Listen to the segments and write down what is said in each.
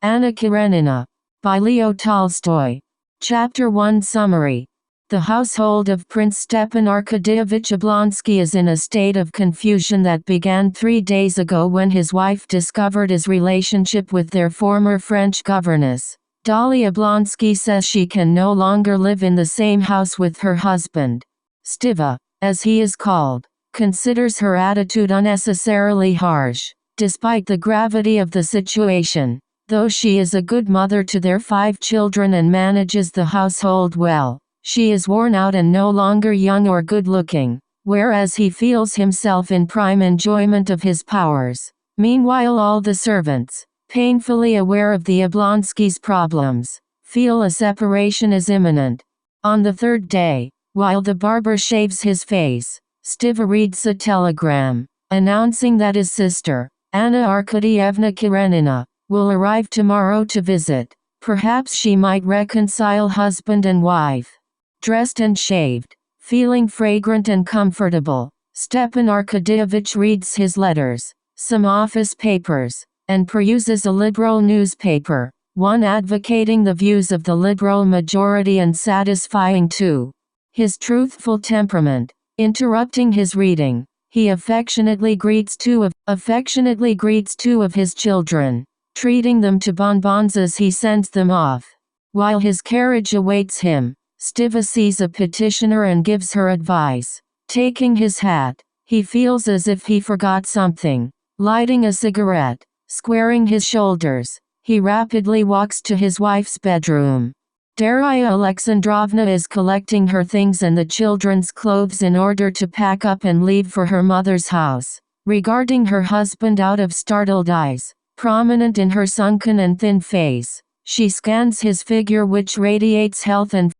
Anna Karenina. By Leo Tolstoy. Chapter 1 Summary. The household of Prince Stepan Arkadyevich Oblonsky is in a state of confusion that began 3 days ago when his wife discovered his relationship with their former French governess. Dolly Oblonsky says she can no longer live in the same house with her husband. Stiva, as he is called, considers her attitude unnecessarily harsh. Despite the gravity of the situation, though she is a good mother to their 5 children and manages the household well, she is worn out and no longer young or good-looking, whereas he feels himself in prime enjoyment of his powers. Meanwhile all the servants, painfully aware of the Oblonskys' problems, feel a separation is imminent. On the 3rd day, while the barber shaves his face, Stiva reads a telegram, announcing that his sister, Anna Arkadyevna Karenina, will arrive tomorrow to visit. Perhaps she might reconcile husband and wife. Dressed and shaved, feeling fragrant and comfortable, Stepan Arkadyevich reads his letters, some office papers, and peruses a liberal newspaper, one advocating the views of the liberal majority and satisfying to his truthful temperament. Interrupting his reading, he affectionately greets two of his children, treating them to bonbons as he sends them off. While his carriage awaits him, Stiva sees a petitioner and gives her advice. Taking his hat, he feels as if he forgot something. Lighting a cigarette, squaring his shoulders, he rapidly walks to his wife's bedroom. Darya Alexandrovna is collecting her things and the children's clothes in order to pack up and leave for her mother's house. Regarding her husband out of startled eyes, prominent in her sunken and thin face, she scans his figure which radiates health and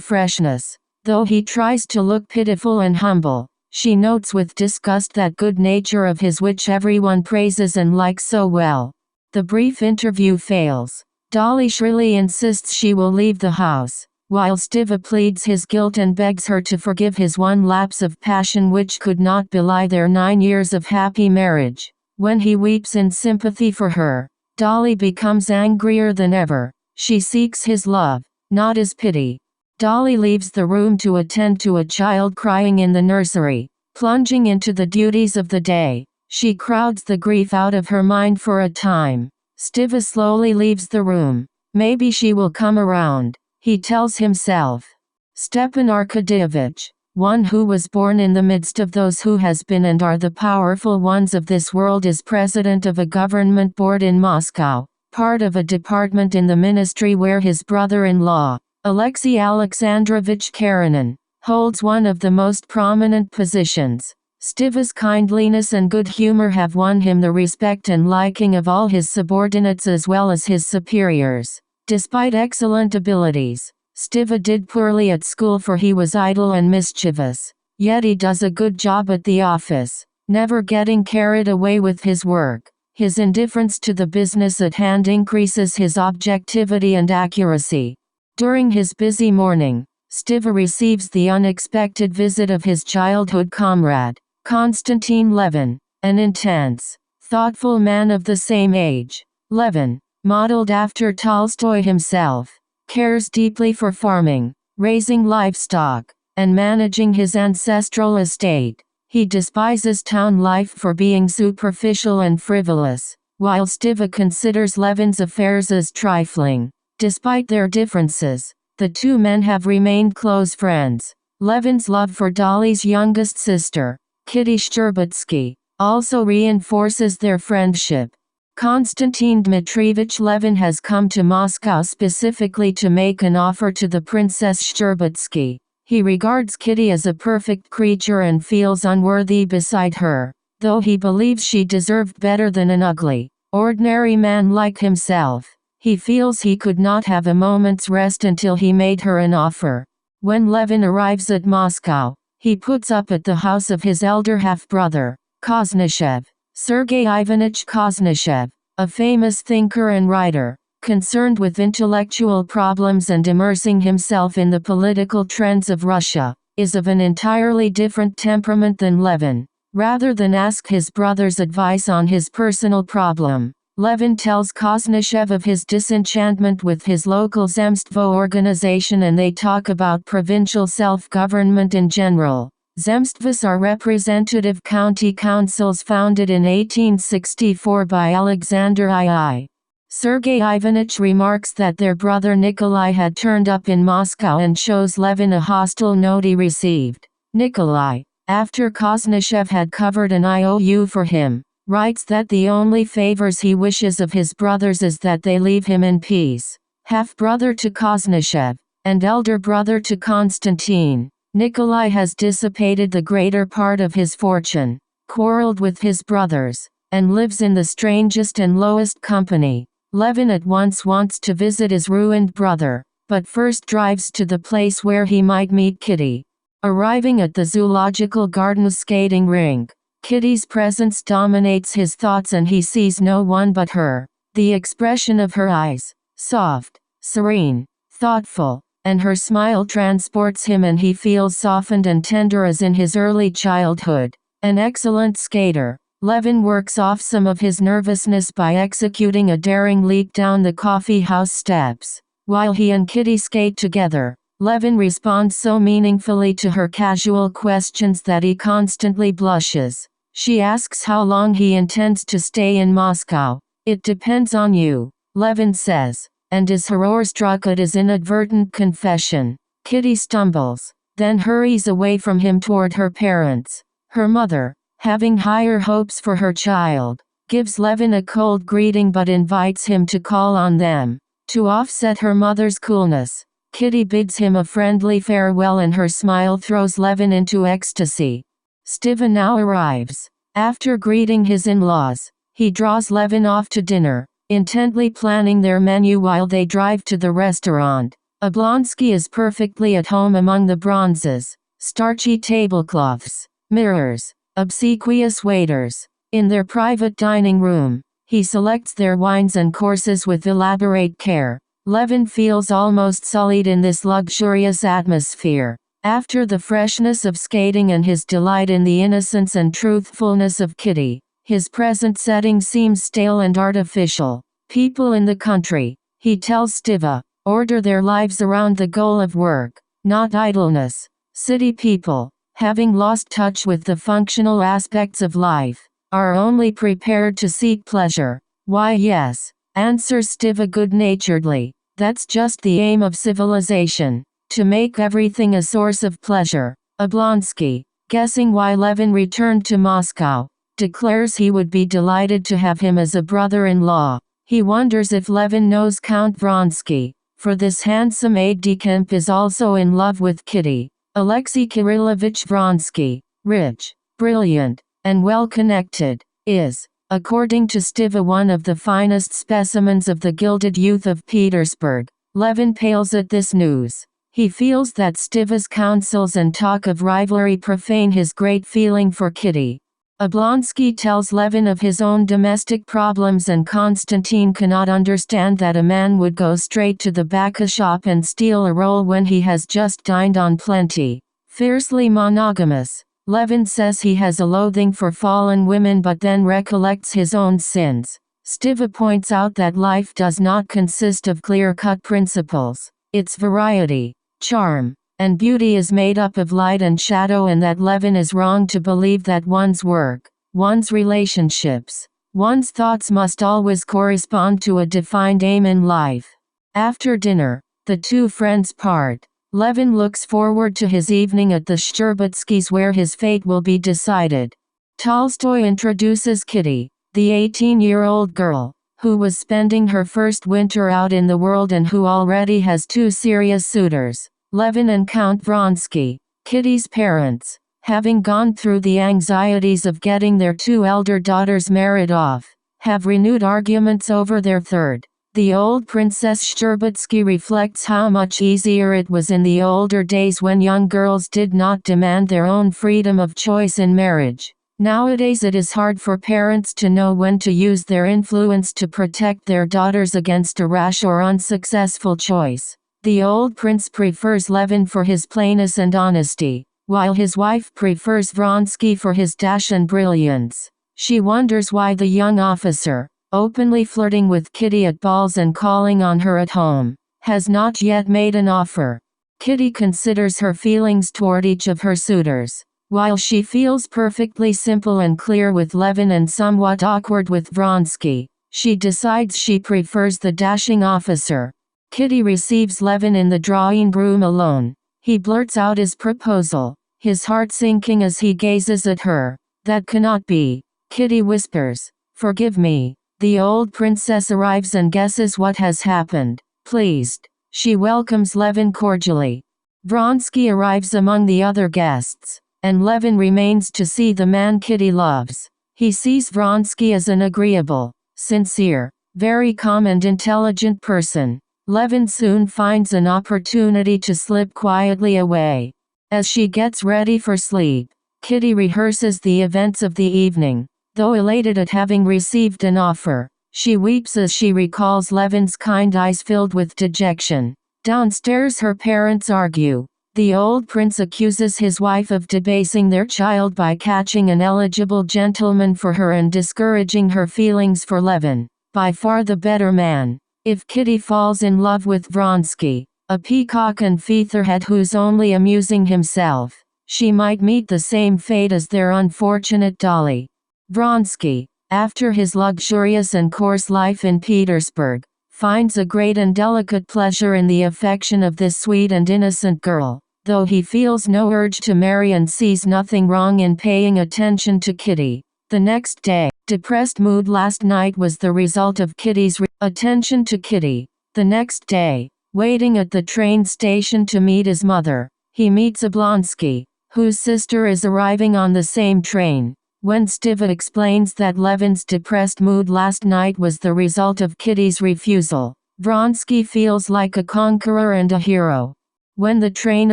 freshness. Though he tries to look pitiful and humble, she notes with disgust that good nature of his which everyone praises and likes so well. The brief interview fails. Dolly shrilly insists she will leave the house, while Stiva pleads his guilt and begs her to forgive his one lapse of passion which could not belie their 9 years of happy marriage. When he weeps in sympathy for her, Dolly becomes angrier than ever. She seeks his love, not his pity. Dolly leaves the room to attend to a child crying in the nursery. Plunging into the duties of the day, she crowds the grief out of her mind for a time. Stiva slowly leaves the room. Maybe she will come around, he tells himself. Stepan Arkadyevich, one who was born in the midst of those who has been and are the powerful ones of this world, is president of a government board in Moscow, part of a department in the ministry where his brother-in-law, Alexei Alexandrovich Karenin, holds one of the most prominent positions. Stiva's kindliness and good humor have won him the respect and liking of all his subordinates as well as his superiors. Despite excellent abilities, Stiva did poorly at school for he was idle and mischievous. Yet he does a good job at the office, never getting carried away with his work. His indifference to the business at hand increases his objectivity and accuracy. During his busy morning, Stiva receives the unexpected visit of his childhood comrade, Konstantin Levin, an intense, thoughtful man of the same age. Levin, modeled after Tolstoy himself, cares deeply for farming, raising livestock, and managing his ancestral estate. He despises town life for being superficial and frivolous, while Stiva considers Levin's affairs as trifling. Despite their differences, the two men have remained close friends. Levin's love for Dolly's youngest sister, Kitty Shtcherbatsky, also reinforces their friendship. Konstantin Dmitrievich Levin has come to Moscow specifically to make an offer to the Princess Shtcherbatsky. He regards Kitty as a perfect creature and feels unworthy beside her, though he believes she deserved better than an ugly, ordinary man like himself. He feels he could not have a moment's rest until he made her an offer. When Levin arrives at Moscow, he puts up at the house of his elder half-brother, Koznishev. Sergei Ivanich Koznishev, a famous thinker and writer, concerned with intellectual problems and immersing himself in the political trends of Russia, is of an entirely different temperament than Levin. Rather than ask his brother's advice on his personal problem, Levin tells Koznishev of his disenchantment with his local Zemstvo organization, and they talk about provincial self-government in general. Zemstvos are representative county councils founded in 1864 by Alexander II. Sergei Ivanich remarks that their brother Nikolai had turned up in Moscow and shows Levin a hostile note he received. Nikolai, after Koznishev had covered an IOU for him, writes that the only favors he wishes of his brothers is that they leave him in peace. Half-brother to Koznishev, and elder brother to Konstantin, Nikolai has dissipated the greater part of his fortune, quarreled with his brothers, and lives in the strangest and lowest company. Levin at once wants to visit his ruined brother, but first drives to the place where he might meet Kitty. Arriving at the zoological gardens skating rink, Kitty's presence dominates his thoughts and he sees no one but her. The expression of her eyes, soft, serene, thoughtful, and her smile transports him, and he feels softened and tender as in his early childhood. An excellent skater, Levin works off some of his nervousness by executing a daring leap down the coffee house steps. While he and Kitty skate together, Levin responds so meaningfully to her casual questions that he constantly blushes. She asks how long he intends to stay in Moscow. "It depends on you," Levin says, and is horror-struck at his inadvertent confession. Kitty stumbles, then hurries away from him toward her parents. Her mother, having higher hopes for her child, gives Levin a cold greeting but invites him to call on them. To offset her mother's coolness, Kitty bids him a friendly farewell, and her smile throws Levin into ecstasy. Stiva now arrives. After greeting his in-laws, he draws Levin off to dinner, intently planning their menu while they drive to the restaurant. Oblonsky is perfectly at home among the bronzes, starchy tablecloths, mirrors, obsequious waiters. In their private dining room, he selects their wines and courses with elaborate care. Levin feels almost sullied in this luxurious atmosphere. After the freshness of skating and his delight in the innocence and truthfulness of Kitty, his present setting seems stale and artificial. People in the country, he tells Stiva, order their lives around the goal of work, not idleness. City people, having lost touch with the functional aspects of life, are only prepared to seek pleasure. Why, yes, answers Stiva good-naturedly, that's just the aim of civilization. To make everything a source of pleasure. Oblonsky, guessing why Levin returned to Moscow, declares he would be delighted to have him as a brother-in-law. He wonders if Levin knows Count Vronsky, for this handsome aide-de-camp is also in love with Kitty. Alexei Kirillovich Vronsky, rich, brilliant, and well-connected, is, according to Stiva, one of the finest specimens of the gilded youth of Petersburg. Levin pales at this news. He feels that Stiva's counsels and talk of rivalry profane his great feeling for Kitty. Oblonsky tells Levin of his own domestic problems, and Konstantin cannot understand that a man would go straight to the baka shop and steal a roll when he has just dined on plenty. Fiercely monogamous, Levin says he has a loathing for fallen women but then recollects his own sins. Stiva points out that life does not consist of clear-cut principles. Its variety, charm, and beauty is made up of light and shadow, and that Levin is wrong to believe that one's work, one's relationships, one's thoughts must always correspond to a defined aim in life. After dinner, the two friends part. Levin looks forward to his evening at the Shcherbatskys, where his fate will be decided. Tolstoy introduces Kitty, the 18-year-old girl, who was spending her first winter out in the world and who already has two serious suitors, Levin and Count Vronsky. Kitty's parents, having gone through the anxieties of getting their two elder daughters married off, have renewed arguments over their third. The old Princess Shcherbatsky reflects how much easier it was in the older days when young girls did not demand their own freedom of choice in marriage. Nowadays it is hard for parents to know when to use their influence to protect their daughters against a rash or unsuccessful choice. The old prince prefers Levin for his plainness and honesty. while his wife prefers Vronsky for his dash and brilliance. She wonders why the young officer, openly flirting with Kitty at balls and calling on her at home, has not yet made an offer. Kitty considers her feelings toward each of her suitors. While she feels perfectly simple and clear with Levin and somewhat awkward with Vronsky, she decides she prefers the dashing officer. Kitty receives Levin in the drawing room alone. He blurts out his proposal, his heart sinking as he gazes at her. "That cannot be." Kitty whispers, "Forgive me." The old princess arrives and guesses what has happened. Pleased, she welcomes Levin cordially. Vronsky arrives among the other guests, and Levin remains to see the man Kitty loves. He sees Vronsky as an agreeable, sincere, very calm and intelligent person. Levin soon finds an opportunity to slip quietly away. As she gets ready for sleep, Kitty rehearses the events of the evening. Though elated at having received an offer, she weeps as she recalls Levin's kind eyes filled with dejection. Downstairs her parents argue. The old prince accuses his wife of debasing their child by catching an eligible gentleman for her and discouraging her feelings for Levin, by far the better man. If Kitty falls in love with Vronsky, a peacock and featherhead who's only amusing himself, she might meet the same fate as their unfortunate Dolly. Vronsky, after his luxurious and coarse life in Petersburg, finds a great and delicate pleasure in the affection of this sweet and innocent girl, though he feels no urge to marry and sees nothing wrong in paying attention to Kitty. The next day, depressed mood last night was the result of Kitty's attention to Kitty. The next day, waiting at the train station to meet his mother, he meets Oblonsky, whose sister is arriving on the same train. When Stiva explains that Levin's depressed mood last night was the result of Kitty's refusal, Vronsky feels like a conqueror and a hero. When the train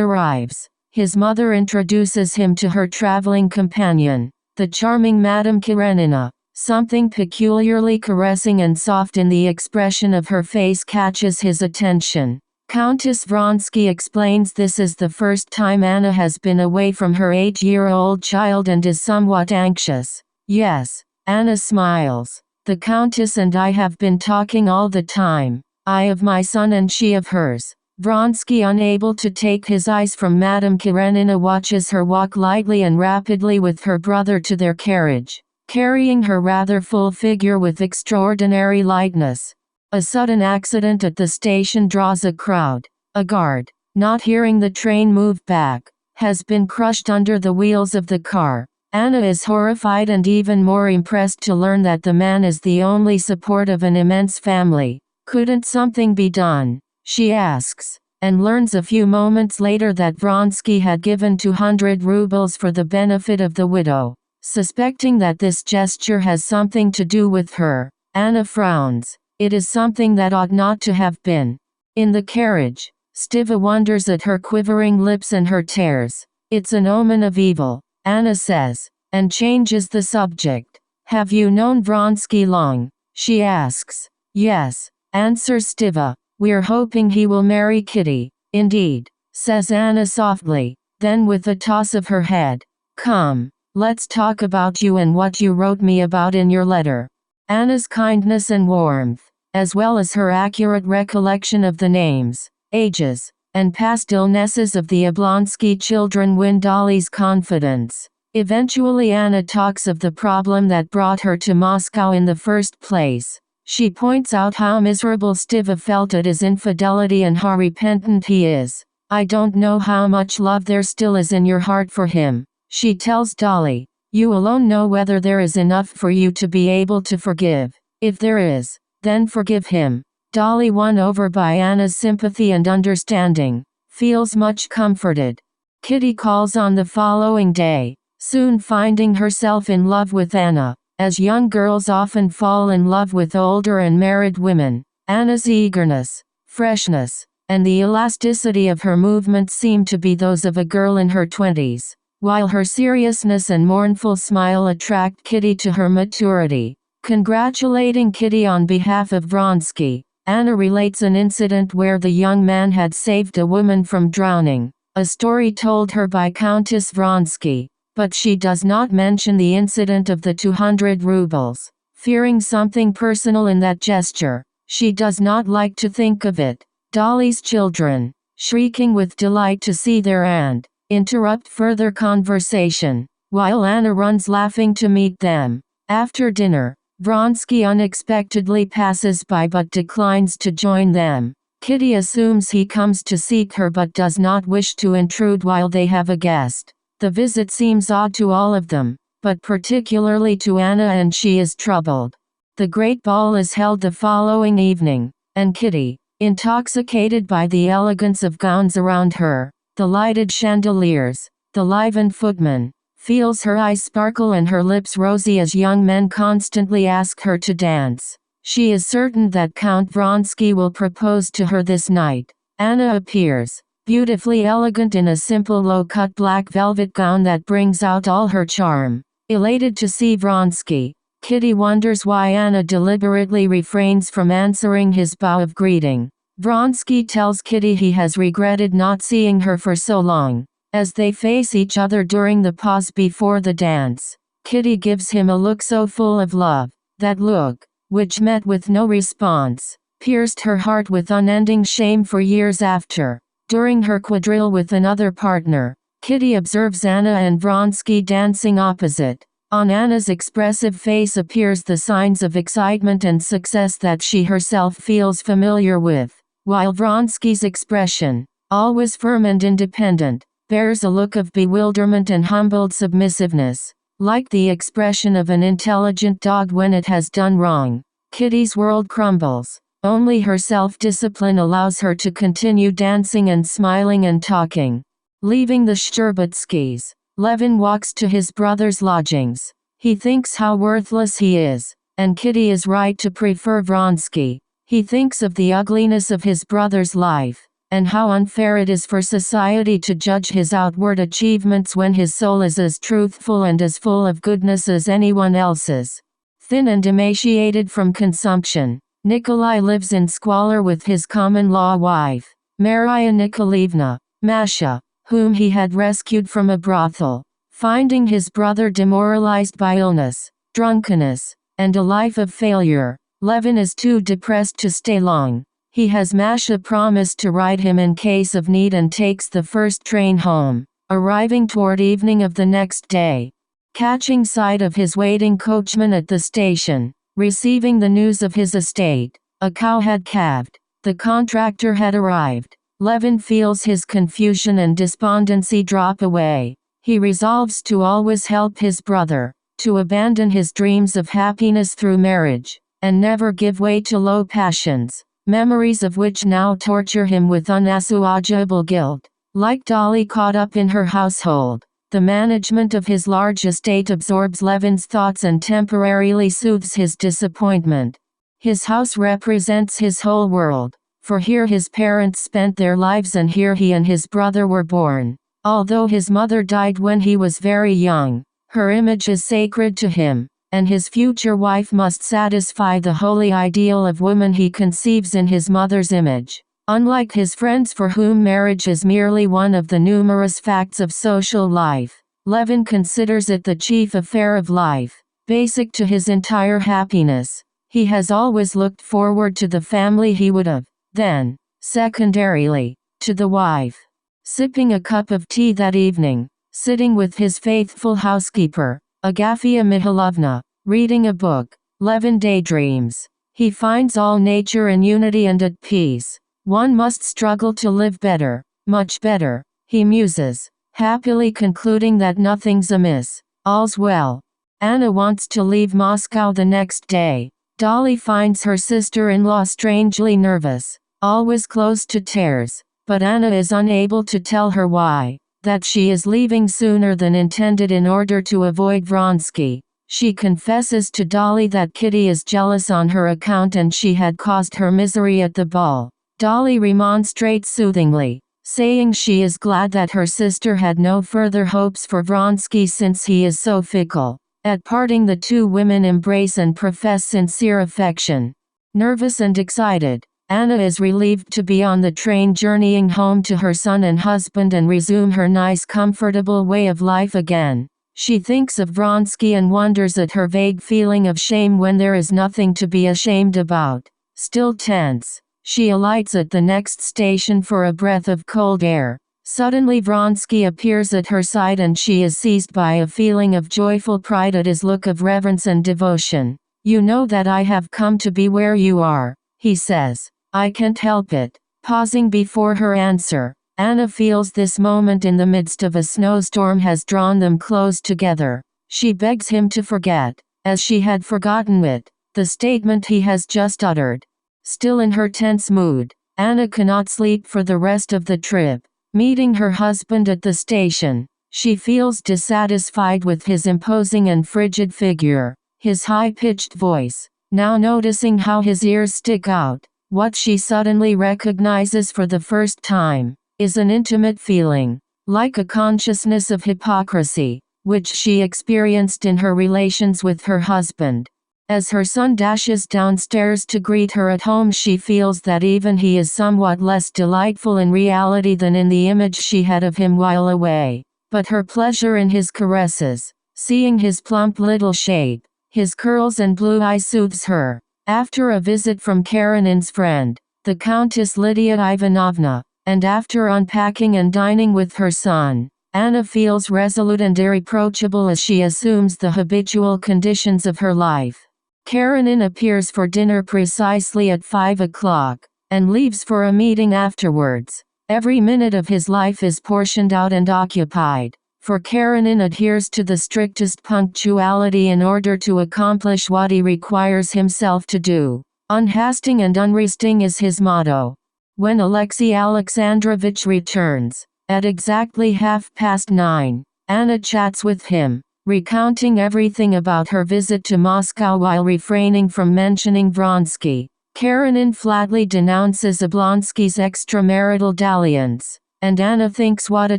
arrives, his mother introduces him to her traveling companion, the charming Madame Karenina. Something peculiarly caressing and soft in the expression of her face catches his attention. Countess Vronsky explains this is the first time Anna has been away from her 8-year-old child and is somewhat anxious. "Yes," Anna smiles. "The countess and I have been talking all the time, I of my son and she of hers." Vronsky, unable to take his eyes from Madame Karenina, watches her walk lightly and rapidly with her brother to their carriage, carrying her rather full figure with extraordinary lightness. A sudden accident at the station draws a crowd. A guard, not hearing the train move back, has been crushed under the wheels of the car. Anna is horrified and even more impressed to learn that the man is the only support of an immense family. "Couldn't something be done?" she asks, and learns a few moments later that Vronsky had given 200 rubles for the benefit of the widow. Suspecting that this gesture has something to do with her, Anna frowns. It is something that ought not to have been. In the carriage, Stiva wonders at her quivering lips and her tears. "It's an omen of evil," Anna says, and changes the subject. "Have you known Vronsky long?" she asks. "Yes," answers Stiva. "We're hoping he will marry Kitty." "Indeed," says Anna softly, then with a toss of her head, "Come. Let's talk about you and what you wrote me about in your letter." Anna's kindness and warmth, as well as her accurate recollection of the names, ages, and past illnesses of the Oblonsky children, win Dolly's confidence. Eventually Anna talks of the problem that brought her to Moscow in the first place. She points out how miserable Stiva felt at his infidelity and how repentant he is. "I don't know how much love there still is in your heart for him," she tells Dolly. "You alone know whether there is enough for you to be able to forgive. If there is, then forgive him." Dolly, won over by Anna's sympathy and understanding, feels much comforted. Kitty calls on the following day, soon finding herself in love with Anna, as young girls often fall in love with older and married women. Anna's eagerness, freshness, and the elasticity of her movements seem to be those of a girl in her 20s. While her seriousness and mournful smile attract Kitty to her maturity. Congratulating Kitty on behalf of Vronsky, Anna relates an incident where the young man had saved a woman from drowning. a story told her by Countess Vronsky, but she does not mention the incident of the 200 rubles. Fearing something personal in that gesture, she does not like to think of it. Dolly's children, shrieking with delight to see their aunt, interrupt further conversation, while Anna runs laughing to meet them. After dinner, Vronsky unexpectedly passes by but declines to join them. Kitty assumes he comes to seek her but does not wish to intrude while they have a guest. The visit seems odd to all of them, but particularly to Anna, and she is troubled. The great ball is held the following evening, and Kitty, intoxicated by the elegance of gowns around her, the lighted chandeliers, the livened footmen, feels her eyes sparkle and her lips rosy as young men constantly ask her to dance. She is certain that Count Vronsky will propose to her this night. Anna appears, beautifully elegant in a simple low-cut black velvet gown that brings out all her charm. Elated to see Vronsky, Kitty wonders why Anna deliberately refrains from answering his bow of greeting. Vronsky tells Kitty he has regretted not seeing her for so long. As they face each other during the pause before the dance, Kitty gives him a look so full of love. That look, which met with no response, pierced her heart with unending shame for years after. During her quadrille with another partner, Kitty observes Anna and Vronsky dancing opposite. On Anna's expressive face appears the signs of excitement and success that she herself feels familiar with, while Vronsky's expression, always firm and independent, bears a look of bewilderment and humbled submissiveness, like the expression of an intelligent dog when it has done wrong. Kitty's world crumbles. Only her self-discipline allows her to continue dancing and smiling and talking. Leaving the Shcherbatskys, Levin walks to his brother's lodgings. He thinks how worthless he is, and Kitty is right to prefer Vronsky. He thinks of the ugliness of his brother's life, and how unfair it is for society to judge his outward achievements when his soul is as truthful and as full of goodness as anyone else's. Thin and emaciated from consumption, Nikolai lives in squalor with his common-law wife, Maria Nikolaevna, Masha, whom he had rescued from a brothel. Finding his brother demoralized by illness, drunkenness, and a life of failure, Levin is too depressed to stay long. He has Masha promised to ride him in case of need and takes the first train home, arriving toward evening of the next day. Catching sight of his waiting coachman at the station, receiving the news of his estate, a cow had calved, the contractor had arrived, Levin feels his confusion and despondency drop away. He resolves to always help his brother, to abandon his dreams of happiness through marriage, and never give way to low passions, memories of which now torture him with unassuageable guilt. Like Dolly caught up in her household, the management of his large estate absorbs Levin's thoughts and temporarily soothes his disappointment. His house represents his whole world, for here his parents spent their lives and here he and his brother were born. Although his mother died when he was very young, her image is sacred to him, and his future wife must satisfy the holy ideal of woman he conceives in his mother's image. Unlike his friends for whom marriage is merely one of the numerous facts of social life, Levin considers it the chief affair of life, basic to his entire happiness. He has always looked forward to the family he would have, then, secondarily, to the wife. Sipping a cup of tea that evening, sitting with his faithful housekeeper, Agafia Mihailovna, reading a book, Levin daydreams. He finds all nature in unity and at peace. One must struggle to live better, much better, he muses, happily concluding that nothing's amiss, all's well. Anna wants to leave Moscow the next day. Dolly finds her sister-in-law strangely nervous, always close to tears, but Anna is unable to tell her why, that she is leaving sooner than intended in order to avoid Vronsky. She confesses to Dolly that Kitty is jealous on her account and she had caused her misery at the ball. Dolly remonstrates soothingly, saying she is glad that her sister had no further hopes for Vronsky since he is so fickle. At parting, the two women embrace and profess sincere affection. Nervous and excited, Anna is relieved to be on the train journeying home to her son and husband and resume her nice comfortable way of life again. She thinks of Vronsky and wonders at her vague feeling of shame when there is nothing to be ashamed about. Still tense, she alights at the next station for a breath of cold air. Suddenly Vronsky appears at her side and she is seized by a feeling of joyful pride at his look of reverence and devotion. "You know that I have come to be where you are," he says. "I can't help it." Pausing before her answer, Anna feels this moment in the midst of a snowstorm has drawn them close together. She begs him to forget, as she had forgotten it, the statement he has just uttered. Still in her tense mood, Anna cannot sleep for the rest of the trip. Meeting her husband at the station, she feels dissatisfied with his imposing and frigid figure, his high-pitched voice. Now noticing how his ears stick out, what she suddenly recognizes for the first time is an intimate feeling, like a consciousness of hypocrisy, which she experienced in her relations with her husband. As her son dashes downstairs to greet her at home, she feels that even he is somewhat less delightful in reality than in the image she had of him while away. But her pleasure in his caresses, seeing his plump little shape, his curls and blue eyes soothes her. After a visit from Karenin's friend, the Countess Lydia Ivanovna, and after unpacking and dining with her son, Anna feels resolute and irreproachable as she assumes the habitual conditions of her life. Karenin appears for dinner precisely at 5 o'clock, and leaves for a meeting afterwards. Every minute of his life is portioned out and occupied, for Karenin adheres to the strictest punctuality in order to accomplish what he requires himself to do. Unhasting and unresting is his motto. When Alexei Alexandrovich returns, at exactly 9:30, Anna chats with him, recounting everything about her visit to Moscow while refraining from mentioning Vronsky. Karenin flatly denounces Oblonsky's extramarital dalliance, and Anna thinks what a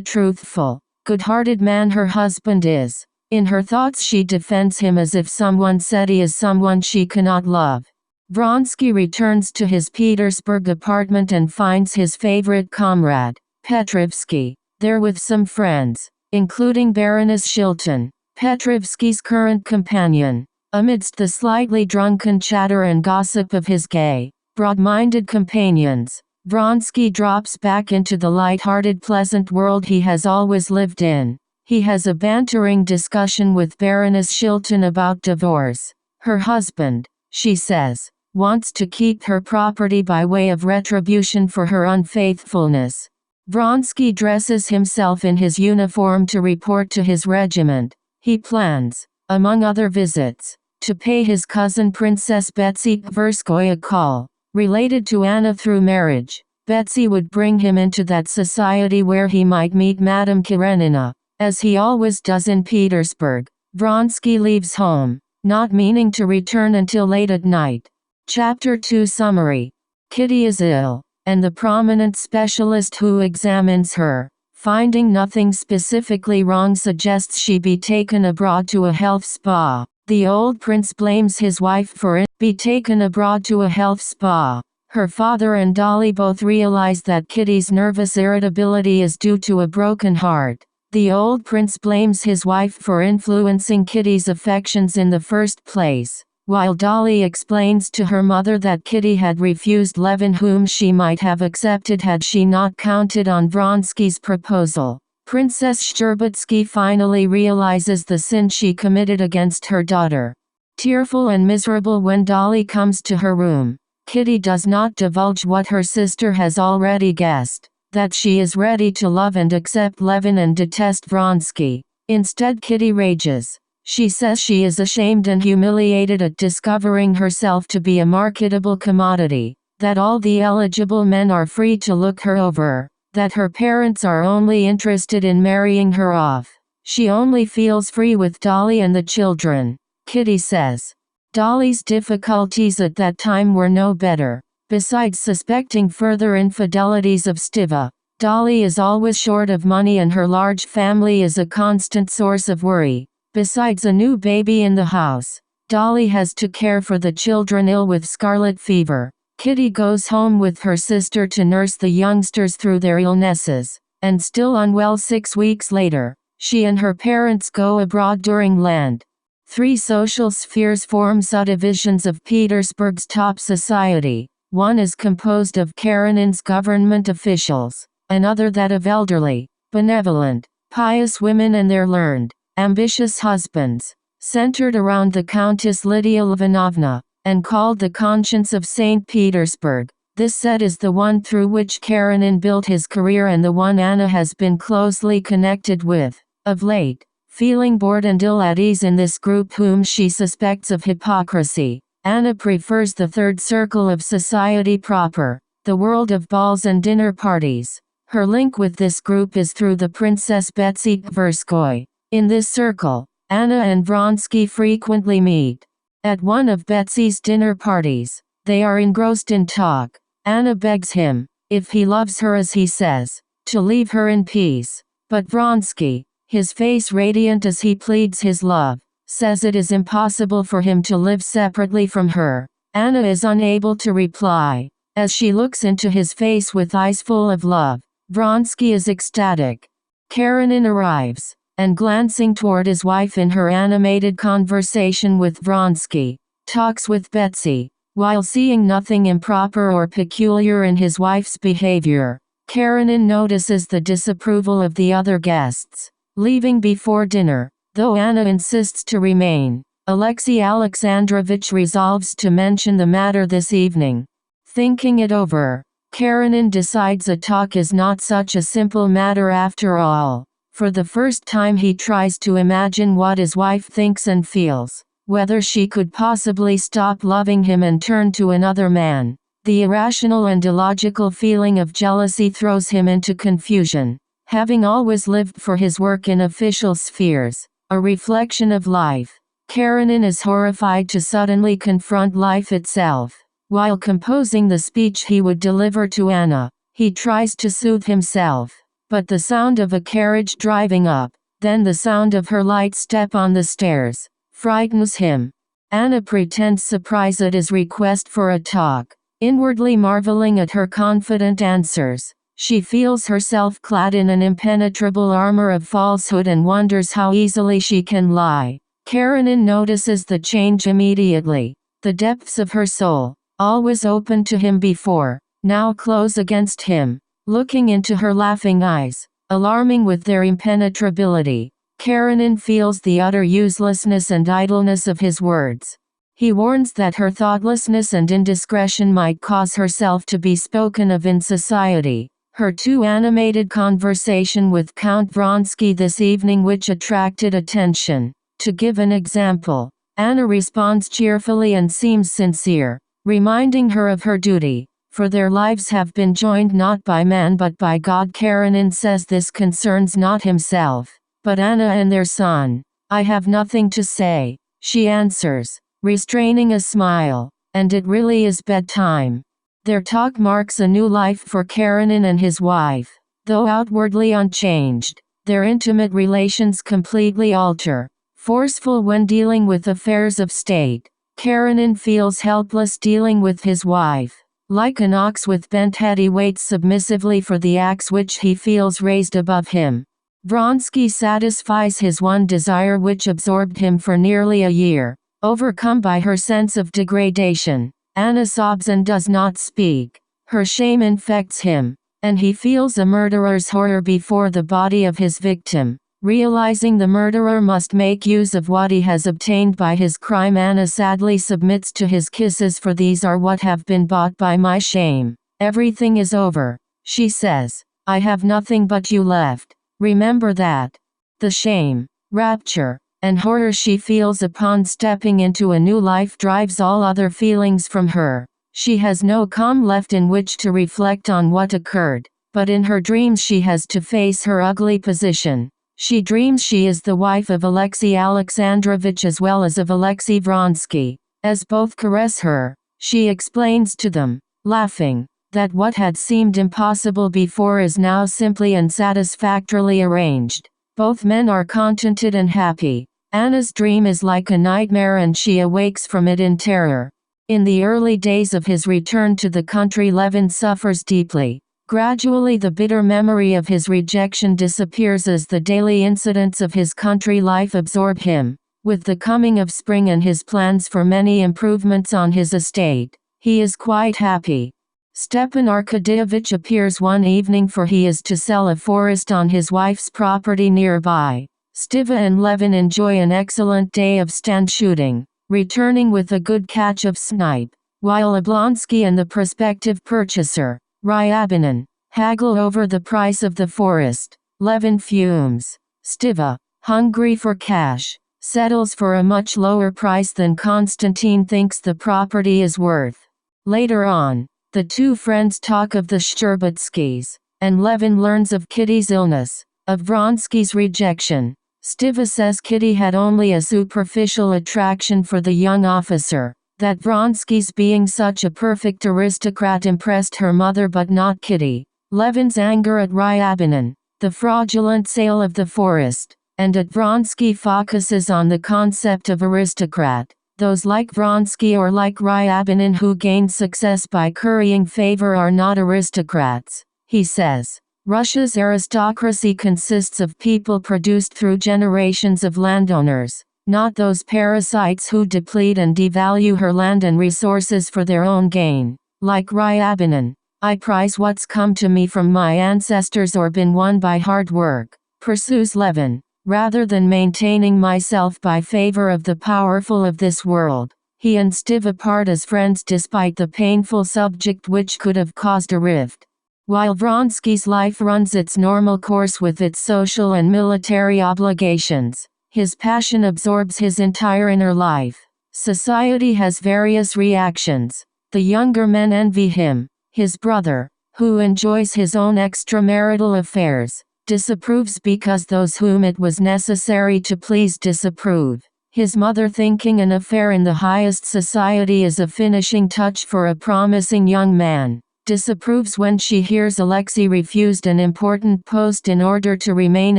truthful, good-hearted man her husband is. In her thoughts she defends him as if someone said he is someone she cannot love. Vronsky returns to his Petersburg apartment and finds his favorite comrade, Petrivsky, there with some friends, including Baroness Shilton, Petrivsky's current companion. Amidst the slightly drunken chatter and gossip of his gay, broad-minded companions, Vronsky drops back into the light-hearted pleasant world he has always lived in. He has a bantering discussion with Baroness Shilton about divorce. Her husband, she says, wants to keep her property by way of retribution for her unfaithfulness. Vronsky dresses himself in his uniform to report to his regiment. He plans, among other visits, to pay his cousin Princess Betsy Tverskoy a call. Related to Anna through marriage, Betsy would bring him into that society where he might meet Madame Karenina, as he always does in Petersburg. Vronsky leaves home, not meaning to return until late at night. Chapter 2 Summary. Kitty is ill, and the prominent specialist who examines her, finding nothing specifically wrong, suggests she be taken abroad to a health spa. The old prince blames his wife for it. Be taken abroad to a health spa. Her father and Dolly both realize that Kitty's nervous irritability is due to a broken heart. The old prince blames his wife for influencing Kitty's affections in the first place, while Dolly explains to her mother that Kitty had refused Levin, whom she might have accepted had she not counted on Vronsky's proposal. Princess Shtcherbatsky finally realizes the sin she committed against her daughter. Tearful and miserable when Dolly comes to her room, Kitty does not divulge what her sister has already guessed, that she is ready to love and accept Levin and detest Vronsky. Instead, Kitty rages. She says she is ashamed and humiliated at discovering herself to be a marketable commodity, that all the eligible men are free to look her over, that her parents are only interested in marrying her off. She only feels free with Dolly and the children, Kitty says. Dolly's difficulties at that time were no better. Besides suspecting further infidelities of Stiva, Dolly is always short of money and her large family is a constant source of worry. Besides a new baby in the house, Dolly has to care for the children ill with scarlet fever. Kitty goes home with her sister to nurse the youngsters through their illnesses, and still unwell 6 weeks later, she and her parents go abroad during Lent. 3 social spheres form subdivisions of Petersburg's top society. One is composed of Karenin's government officials, another that of elderly, benevolent, pious women and their learned, ambitious husbands, centered around the Countess Lydia Ivanovna, and called the conscience of St. Petersburg. This set is the one through which Karenin built his career and the one Anna has been closely connected with. Of late, feeling bored and ill at ease in this group whom she suspects of hypocrisy, Anna prefers the third circle of society proper, the world of balls and dinner parties. Her link with this group is through the Princess Betsy Tverskoy. In this circle, Anna and Vronsky frequently meet. At one of Betsy's dinner parties, they are engrossed in talk. Anna begs him, if he loves her as he says, to leave her in peace. But Vronsky, his face radiant as he pleads his love, says it is impossible for him to live separately from her. Anna is unable to reply. As she looks into his face with eyes full of love, Vronsky is ecstatic. Karenin arrives, and glancing toward his wife in her animated conversation with Vronsky, talks with Betsy, while seeing nothing improper or peculiar in his wife's behavior. Karenin notices the disapproval of the other guests. Leaving before dinner, though Anna insists to remain, Alexei Alexandrovich resolves to mention the matter this evening. Thinking it over, Karenin decides a talk is not such a simple matter after all. For the first time he tries to imagine what his wife thinks and feels, whether she could possibly stop loving him and turn to another man. The irrational and illogical feeling of jealousy throws him into confusion. Having always lived for his work in official spheres, a reflection of life, Karenin is horrified to suddenly confront life itself. While composing the speech he would deliver to Anna, he tries to soothe himself. But the sound of a carriage driving up, then the sound of her light step on the stairs, frightens him. Anna pretends surprise at his request for a talk. Inwardly marveling at her confident answers, she feels herself clad in an impenetrable armor of falsehood and wonders how easily she can lie. Karenin notices the change immediately. The depths of her soul, always open to him before, now close against him. Looking into her laughing eyes, alarming with their impenetrability, Karenin feels the utter uselessness and idleness of his words. He warns that her thoughtlessness and indiscretion might cause herself to be spoken of in society. Her too animated conversation with Count Vronsky this evening which attracted attention. To give an example, Anna responds cheerfully and seems sincere, reminding her of her duty. For their lives have been joined not by man but by God. Karenin says this concerns not himself, but Anna and their son. I have nothing to say, she answers, restraining a smile, and it really is bedtime. Their talk marks a new life for Karenin and his wife. Though outwardly unchanged, their intimate relations completely alter. Forceful when dealing with affairs of state, Karenin feels helpless dealing with his wife. Like an ox with bent head he waits submissively for the axe which he feels raised above him. Vronsky satisfies his one desire which absorbed him for nearly a year. Overcome by her sense of degradation, Anna sobs and does not speak. Her shame infects him, and he feels a murderer's horror before the body of his victim. Realizing the murderer must make use of what he has obtained by his crime, Anna sadly submits to his kisses, for these are what have been bought by my shame. Everything is over, she says. I have nothing but you left. Remember that. The shame, rapture, and horror she feels upon stepping into a new life drives all other feelings from her. She has no calm left in which to reflect on what occurred, but in her dreams she has to face her ugly position. She dreams she is the wife of Alexei Alexandrovich as well as of Alexei Vronsky. As both caress her, she explains to them, laughing, that what had seemed impossible before is now simply and satisfactorily arranged. Both men are contented and happy. Anna's dream is like a nightmare and she awakes from it in terror. In the early days of his return to the country, Levin suffers deeply. Gradually the bitter memory of his rejection disappears as the daily incidents of his country life absorb him. With the coming of spring and his plans for many improvements on his estate, he is quite happy. Stepan Arkadyevitch appears one evening, for he is to sell a forest on his wife's property nearby. Stiva and Levin enjoy an excellent day of stand shooting, returning with a good catch of snipe, while Oblonsky and the prospective purchaser, Ryabinin, haggle over the price of the forest. Levin fumes. Stiva, hungry for cash, settles for a much lower price than Konstantin thinks the property is worth. Later on, the two friends talk of the Shcherbetskys, and Levin learns of Kitty's illness, of Vronsky's rejection. Stiva says Kitty had only a superficial attraction for the young officer, that Vronsky's being such a perfect aristocrat impressed her mother but not Kitty. Levin's anger at Ryabinin, the fraudulent sale of the forest, and at Vronsky focuses on the concept of aristocrat. Those like Vronsky or like Ryabinin who gain success by currying favor are not aristocrats, he says. Russia's aristocracy consists of people produced through generations of landowners, not those parasites who deplete and devalue her land and resources for their own gain. Like Ryabinin, I prize what's come to me from my ancestors or been won by hard work, pursues Levin, rather than maintaining myself by favor of the powerful of this world. He and Stiva part as friends despite the painful subject which could have caused a rift. While Vronsky's life runs its normal course with its social and military obligations, his passion absorbs his entire inner life. Society has various reactions. The younger men envy him. His brother, who enjoys his own extramarital affairs, disapproves because those whom it was necessary to please disapprove. His mother, thinking an affair in the highest society is a finishing touch for a promising young man, disapproves when she hears Alexei refused an important post in order to remain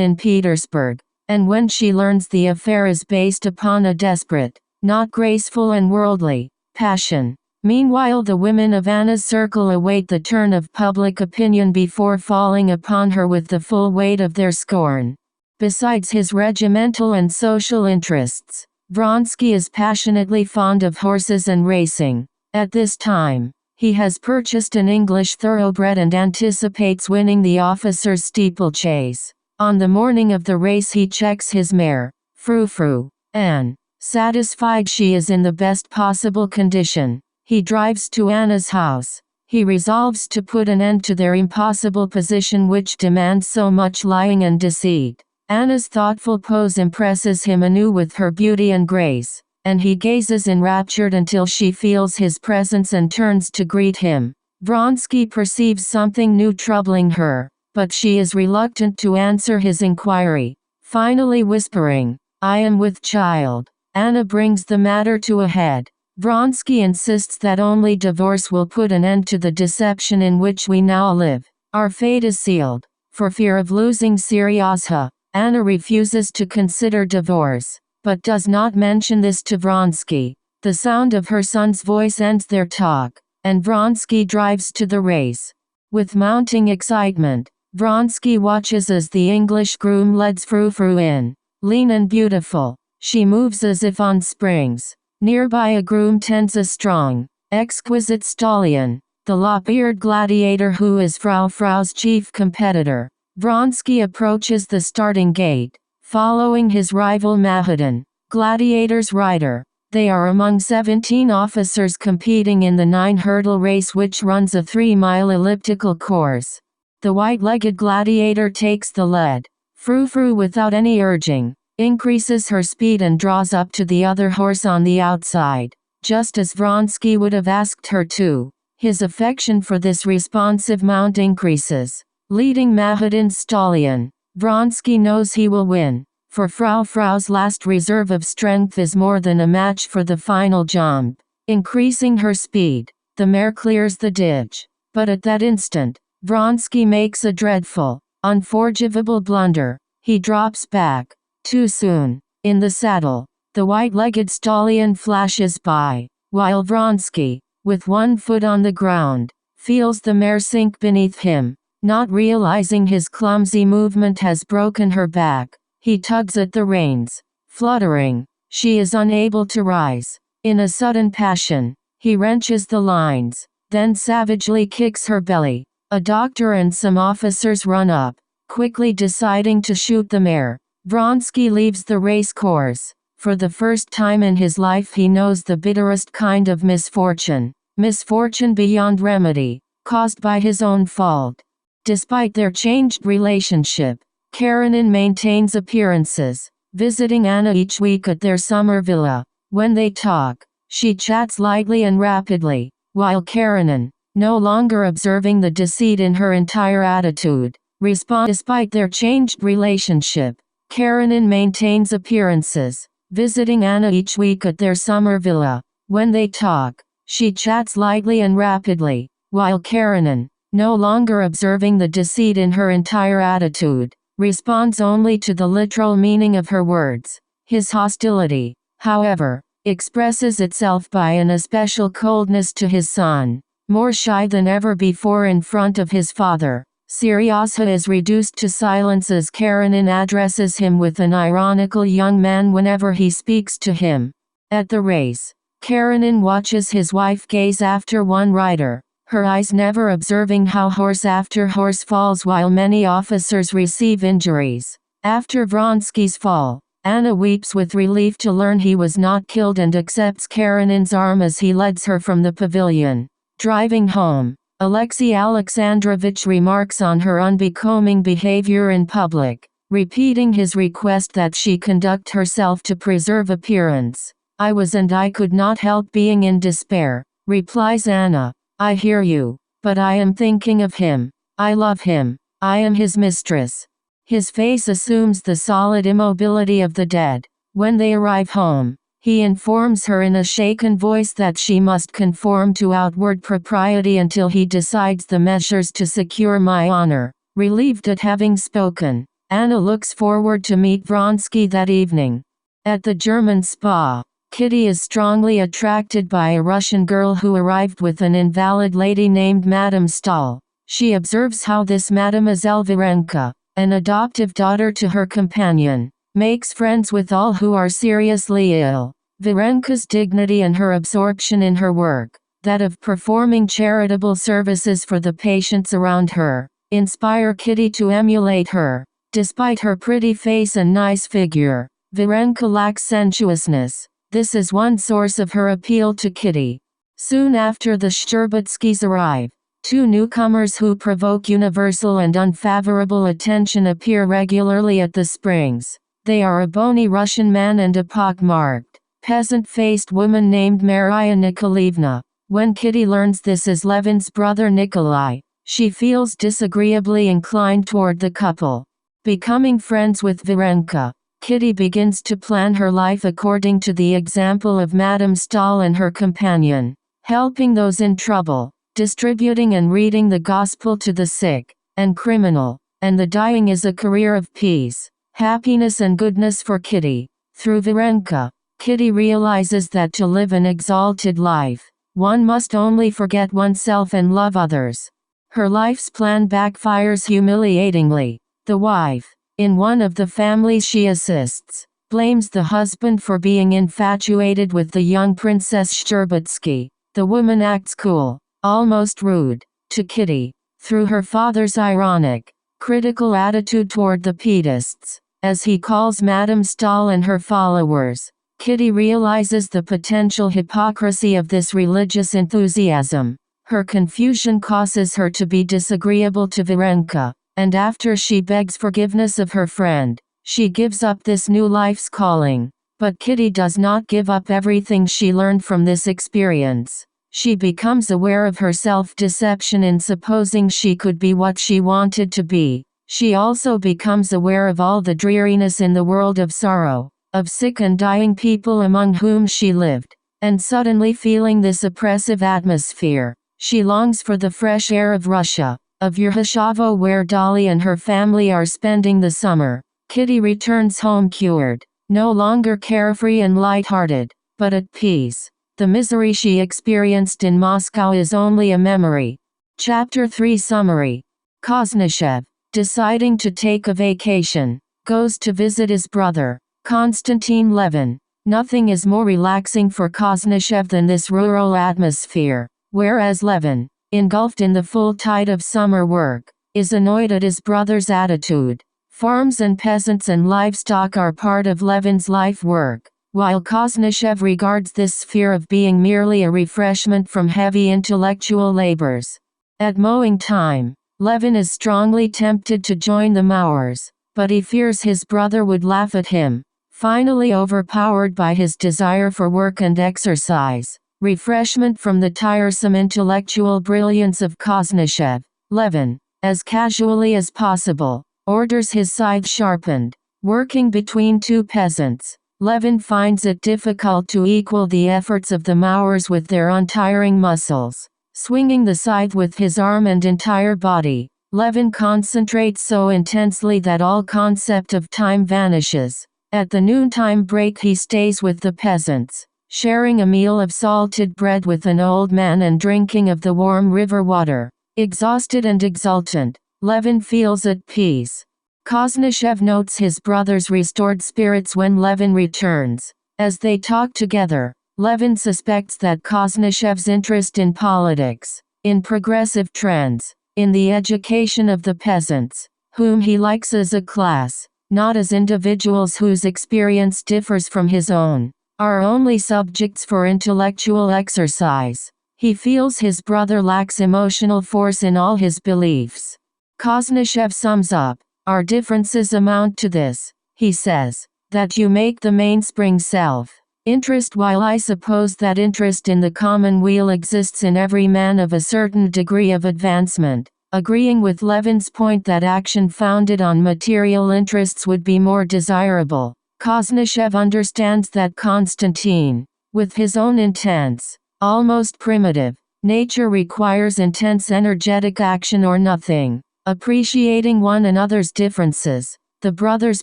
in Petersburg, and when she learns the affair is based upon a desperate, not graceful and worldly, passion. Meanwhile the women of Anna's circle await the turn of public opinion before falling upon her with the full weight of their scorn. Besides his regimental and social interests, Vronsky is passionately fond of horses and racing. At this time, he has purchased an English thoroughbred and anticipates winning the officer's steeplechase. On the morning of the race he checks his mare, Frou-Frou, and, satisfied she is in the best possible condition, he drives to Anna's house. He resolves to put an end to their impossible position which demands so much lying and deceit. Anna's thoughtful pose impresses him anew with her beauty and grace, and he gazes enraptured until she feels his presence and turns to greet him. Vronsky perceives something new troubling her, but she is reluctant to answer his inquiry. Finally whispering, "I am with child," Anna brings the matter to a head. Vronsky insists that only divorce will put an end to the deception in which we now live. Our fate is sealed. For fear of losing Seryozha, Anna refuses to consider divorce, but does not mention this to Vronsky. The sound of her son's voice ends their talk, and Vronsky drives to the race. With mounting excitement, Vronsky watches as the English groom leads Frou-Frou in. Lean and beautiful, she moves as if on springs. Nearby a groom tends a strong, exquisite stallion, the lop-eared gladiator who is Frou-Frou's chief competitor. Vronsky approaches the starting gate, following his rival Mahadin, Gladiator's rider. They are among 17 officers competing in the 9-hurdle race which runs a 3-mile elliptical course. The white-legged gladiator takes the lead. Frou-Frou, without any urging, increases her speed and draws up to the other horse on the outside, just as Vronsky would have asked her to. His affection for this responsive mount increases. Leading Mahadin's stallion, Vronsky knows he will win, for Frou-Frou's last reserve of strength is more than a match for the final jump. Increasing her speed, the mare clears the ditch, but at that instant, Vronsky makes a dreadful, unforgivable blunder. He drops back. Too soon. In the saddle, the white-legged stallion flashes by. while Vronsky, with one foot on the ground, feels the mare sink beneath him. Not realizing his clumsy movement has broken her back, he tugs at the reins. Fluttering, she is unable to rise. In a sudden passion, he wrenches the lines, then savagely kicks her belly. A doctor and some officers run up, quickly deciding to shoot the mare. Vronsky leaves the race course. For the first time in his life he knows the bitterest kind of misfortune. Misfortune beyond remedy, caused by his own fault. Despite their changed relationship, Karenina maintains appearances, visiting Anna each week at their summer villa. When they talk, she chats lightly and rapidly, while Karenina, no longer observing the deceit in her entire attitude, responds. Despite their changed relationship, Karenina maintains appearances, visiting Anna each week at their summer villa. When they talk, she chats lightly and rapidly, while Karenina, no longer observing the deceit in her entire attitude, responds only to the literal meaning of her words. His hostility, however, expresses itself by an especial coldness to his son. More shy than ever before in front of his father, Seryozha is reduced to silence as Karenina addresses him with an ironical young man whenever he speaks to him. At the race, Karenina watches his wife gaze after one rider, her eyes never observing how horse after horse falls while many officers receive injuries. After Vronsky's fall, Anna weeps with relief to learn he was not killed and accepts Karenina's arm as he leads her from the pavilion. Driving home, Alexei Alexandrovich remarks on her unbecoming behavior in public, repeating his request that she conduct herself to preserve appearance. "I was and I could not help being in despair," replies Anna. "I hear you, but I am thinking of him. I love him. I am his mistress." His face assumes the solid immobility of the dead. When they arrive home, he informs her in a shaken voice that she must conform to outward propriety until he decides the measures to secure my honor. Relieved at having spoken, Anna looks forward to meet Vronsky that evening. At the German spa, Kitty is strongly attracted by a Russian girl who arrived with an invalid lady named Madame Stahl. She observes how this Madame is Elvarenka, an adoptive daughter to her companion, makes friends with all who are seriously ill. Varenka's dignity and her absorption in her work, that of performing charitable services for the patients around her, inspire Kitty to emulate her. Despite her pretty face and nice figure, Varenka lacks sensuousness. This is one source of her appeal to Kitty. Soon after the Shcherbutskys arrive, two newcomers who provoke universal and unfavorable attention appear regularly at the springs. They are a bony Russian man and a pockmarked, peasant-faced woman named Maria Nikolaevna. When Kitty learns this is Levin's brother Nikolai, she feels disagreeably inclined toward the couple. Becoming friends with Varenka, Kitty begins to plan her life according to the example of Madame Stahl and her companion, helping those in trouble, distributing and reading the gospel to the sick and criminal, and the dying is a career of peace, happiness and goodness for Kitty. Through Varenka, Kitty realizes that to live an exalted life, one must only forget oneself and love others. Her life's plan backfires humiliatingly. The wife, in one of the families she assists, blames the husband for being infatuated with the young Princess Shcherbutsky. The woman acts cool, almost rude, to Kitty, through her father's ironic, critical attitude toward the Pietists, as he calls Madame Stahl and her followers. Kitty realizes the potential hypocrisy of this religious enthusiasm. Her confusion causes her to be disagreeable to Varenka, and after she begs forgiveness of her friend, she gives up this new life's calling. But Kitty does not give up everything she learned from this experience. She becomes aware of her self-deception in supposing she could be what she wanted to be. She also becomes aware of all the dreariness in the world of sorrow, of sick and dying people among whom she lived, and suddenly feeling this oppressive atmosphere, she longs for the fresh air of Russia, of Yershavo where Dolly and her family are spending the summer. Kitty returns home cured, no longer carefree and light-hearted, but at peace. The misery she experienced in Moscow is only a memory. Chapter 3 Summary. Koznishev, deciding to take a vacation, goes to visit his brother, Konstantin Levin. Nothing is more relaxing for Koznishev than this rural atmosphere, whereas Levin, engulfed in the full tide of summer work, is annoyed at his brother's attitude. Farms and peasants and livestock are part of Levin's life work, while Koznishev regards this sphere of being merely a refreshment from heavy intellectual labors. At mowing time, Levin is strongly tempted to join the mowers, but he fears his brother would laugh at him. Finally overpowered by his desire for work and exercise, refreshment from the tiresome intellectual brilliance of Koznishev, Levin, as casually as possible, orders his scythe sharpened. Working between two peasants, Levin finds it difficult to equal the efforts of the mowers with their untiring muscles. Swinging the scythe with his arm and entire body, Levin concentrates so intensely that all concept of time vanishes. At the noontime break he stays with the peasants, sharing a meal of salted bread with an old man and drinking of the warm river water. Exhausted and exultant, Levin feels at peace. Koznishev notes his brother's restored spirits when Levin returns. As they talk together, Levin suspects that Koznichev's interest in politics, in progressive trends, in the education of the peasants, whom he likes as a class, not as individuals whose experience differs from his own, are only subjects for intellectual exercise. He feels his brother lacks emotional force in all his beliefs. Koznishev sums up, "Our differences amount to this," he says, "that you make the mainspring self-interest, while I suppose that interest in the common weal exists in every man of a certain degree of advancement." Agreeing with Levin's point that action founded on material interests would be more desirable, Koznishev understands that Konstantin, with his own intense, almost primitive, nature requires intense energetic action or nothing. Appreciating one another's differences, the brothers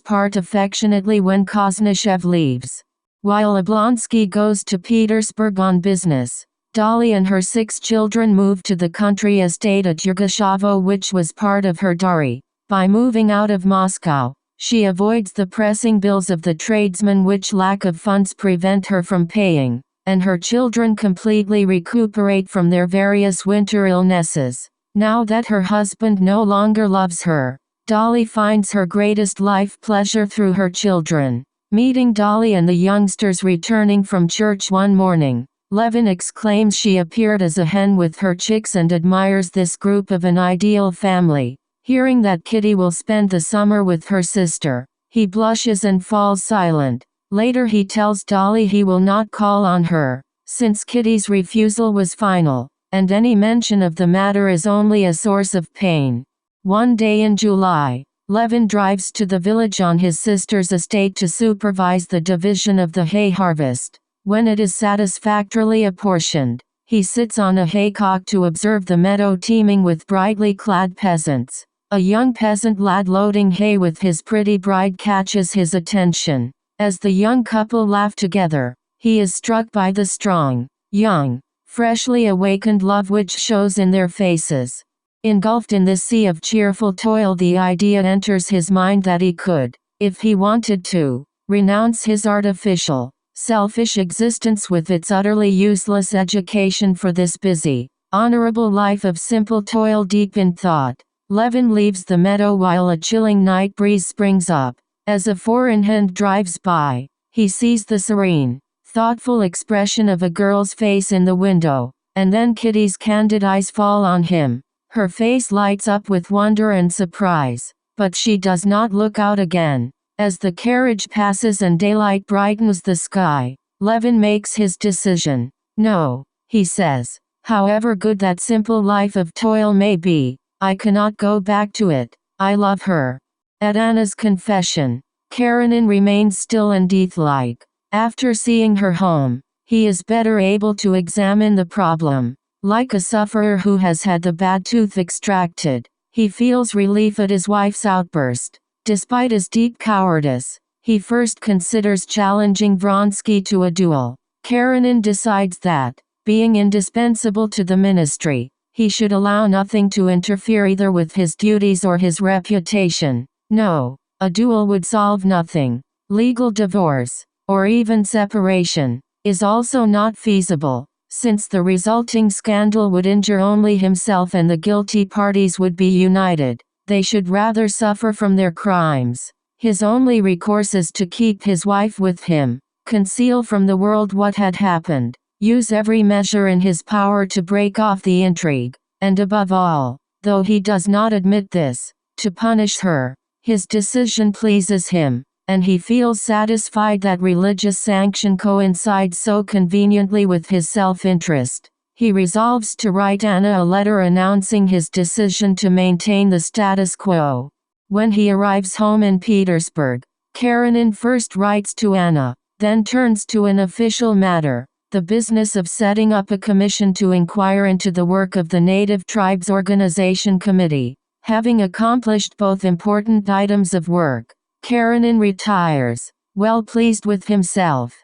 part affectionately when Koznishev leaves. While Oblonsky goes to Petersburg on business, Dolly and her 6 children move to the country estate at Yergashavo, which was part of her dowry. By moving out of Moscow, she avoids the pressing bills of the tradesmen which lack of funds prevent her from paying, and her children completely recuperate from their various winter illnesses. Now that her husband no longer loves her, Dolly finds her greatest life pleasure through her children. Meeting Dolly and the youngsters returning from church one morning, Levin exclaims she appeared as a hen with her chicks and admires this group of an ideal family. Hearing that Kitty will spend the summer with her sister, he blushes and falls silent. Later he tells Dolly he will not call on her, since Kitty's refusal was final, and any mention of the matter is only a source of pain. One day in July, Levin drives to the village on his sister's estate to supervise the division of the hay harvest. When it is satisfactorily apportioned, he sits on a haycock to observe the meadow teeming with brightly clad peasants. A young peasant lad loading hay with his pretty bride catches his attention. As the young couple laugh together, he is struck by the strong, young, freshly awakened love which shows in their faces. Engulfed in this sea of cheerful toil, the idea enters his mind that he could, if he wanted to, renounce his artificial, selfish existence with its utterly useless education for this busy, honorable life of simple toil deep in thought. Levin leaves the meadow while a chilling night breeze springs up. As a four-in-hand drives by, he sees the serene, thoughtful expression of a girl's face in the window, and then Kitty's candid eyes fall on him. Her face lights up with wonder and surprise, but she does not look out again. As the carriage passes and daylight brightens the sky, Levin makes his decision. "No," he says, "however good that simple life of toil may be, I cannot go back to it. I love her." At Anna's confession, Karenina remains still and death-like. After seeing her home, he is better able to examine the problem. Like a sufferer who has had the bad tooth extracted, he feels relief at his wife's outburst. Despite his deep cowardice, he first considers challenging Vronsky to a duel. Karenina decides that, being indispensable to the ministry, he should allow nothing to interfere either with his duties or his reputation. No, a duel would solve nothing. Legal divorce, or even separation, is also not feasible, since the resulting scandal would injure only himself and the guilty parties would be united. They should rather suffer from their crimes. His only recourse is to keep his wife with him, conceal from the world what had happened, use every measure in his power to break off the intrigue, and above all, though he does not admit this, to punish her. His decision pleases him, and he feels satisfied that religious sanction coincides so conveniently with his self-interest. He resolves to write Anna a letter announcing his decision to maintain the status quo. When he arrives home in Petersburg, Karenina first writes to Anna, then turns to an official matter, the business of setting up a commission to inquire into the work of the Native Tribes Organization Committee. Having accomplished both important items of work, Karenina retires, well pleased with himself.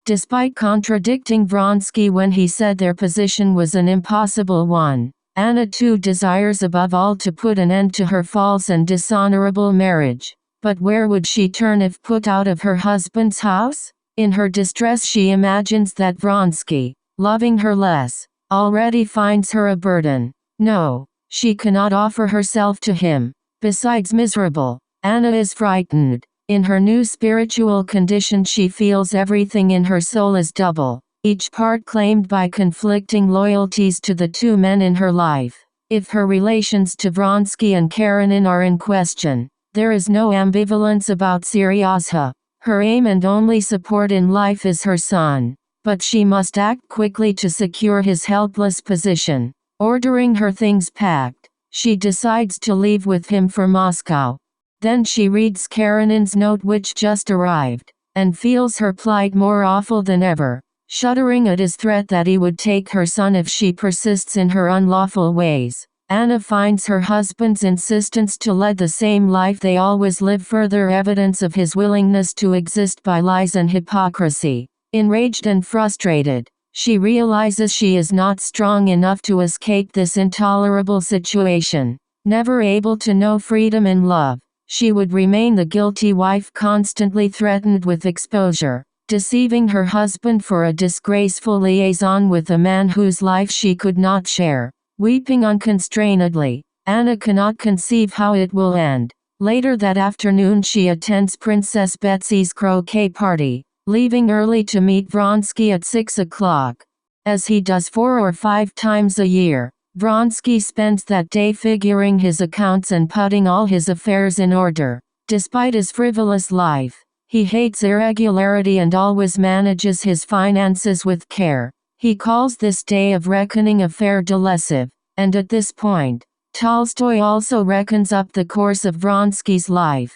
Despite contradicting Vronsky when he said their position was an impossible one, Anna too desires above all to put an end to her false and dishonorable marriage. But where would she turn if put out of her husband's house? In her distress she imagines that Vronsky, loving her less, already finds her a burden. No, she cannot offer herself to him. Besides miserable, Anna is frightened. In her new spiritual condition she feels everything in her soul is double, each part claimed by conflicting loyalties to the two men in her life. If her relations to Vronsky and Karenina are in question, there is no ambivalence about Seryozha. Her aim and only support in life is her son, but she must act quickly to secure his helpless position. Ordering her things packed, she decides to leave with him for Moscow. Then she reads Karenina's note which just arrived, and feels her plight more awful than ever, shuddering at his threat that he would take her son if she persists in her unlawful ways. Anna finds her husband's insistence to lead the same life they always live further evidence of his willingness to exist by lies and hypocrisy. Enraged and frustrated, she realizes she is not strong enough to escape this intolerable situation. Never able to know freedom in love, she would remain the guilty wife constantly threatened with exposure, deceiving her husband for a disgraceful liaison with a man whose life she could not share. Weeping unconstrainedly, Anna cannot conceive how it will end. Later that afternoon she attends Princess Betsy's croquet party, leaving early to meet Vronsky at 6 o'clock. As he does 4 or 5 times a year, Vronsky spends that day figuring his accounts and putting all his affairs in order. Despite his frivolous life, he hates irregularity and always manages his finances with care. He calls this day of reckoning a faire de lessive, and at this point, Tolstoy also reckons up the course of Vronsky's life.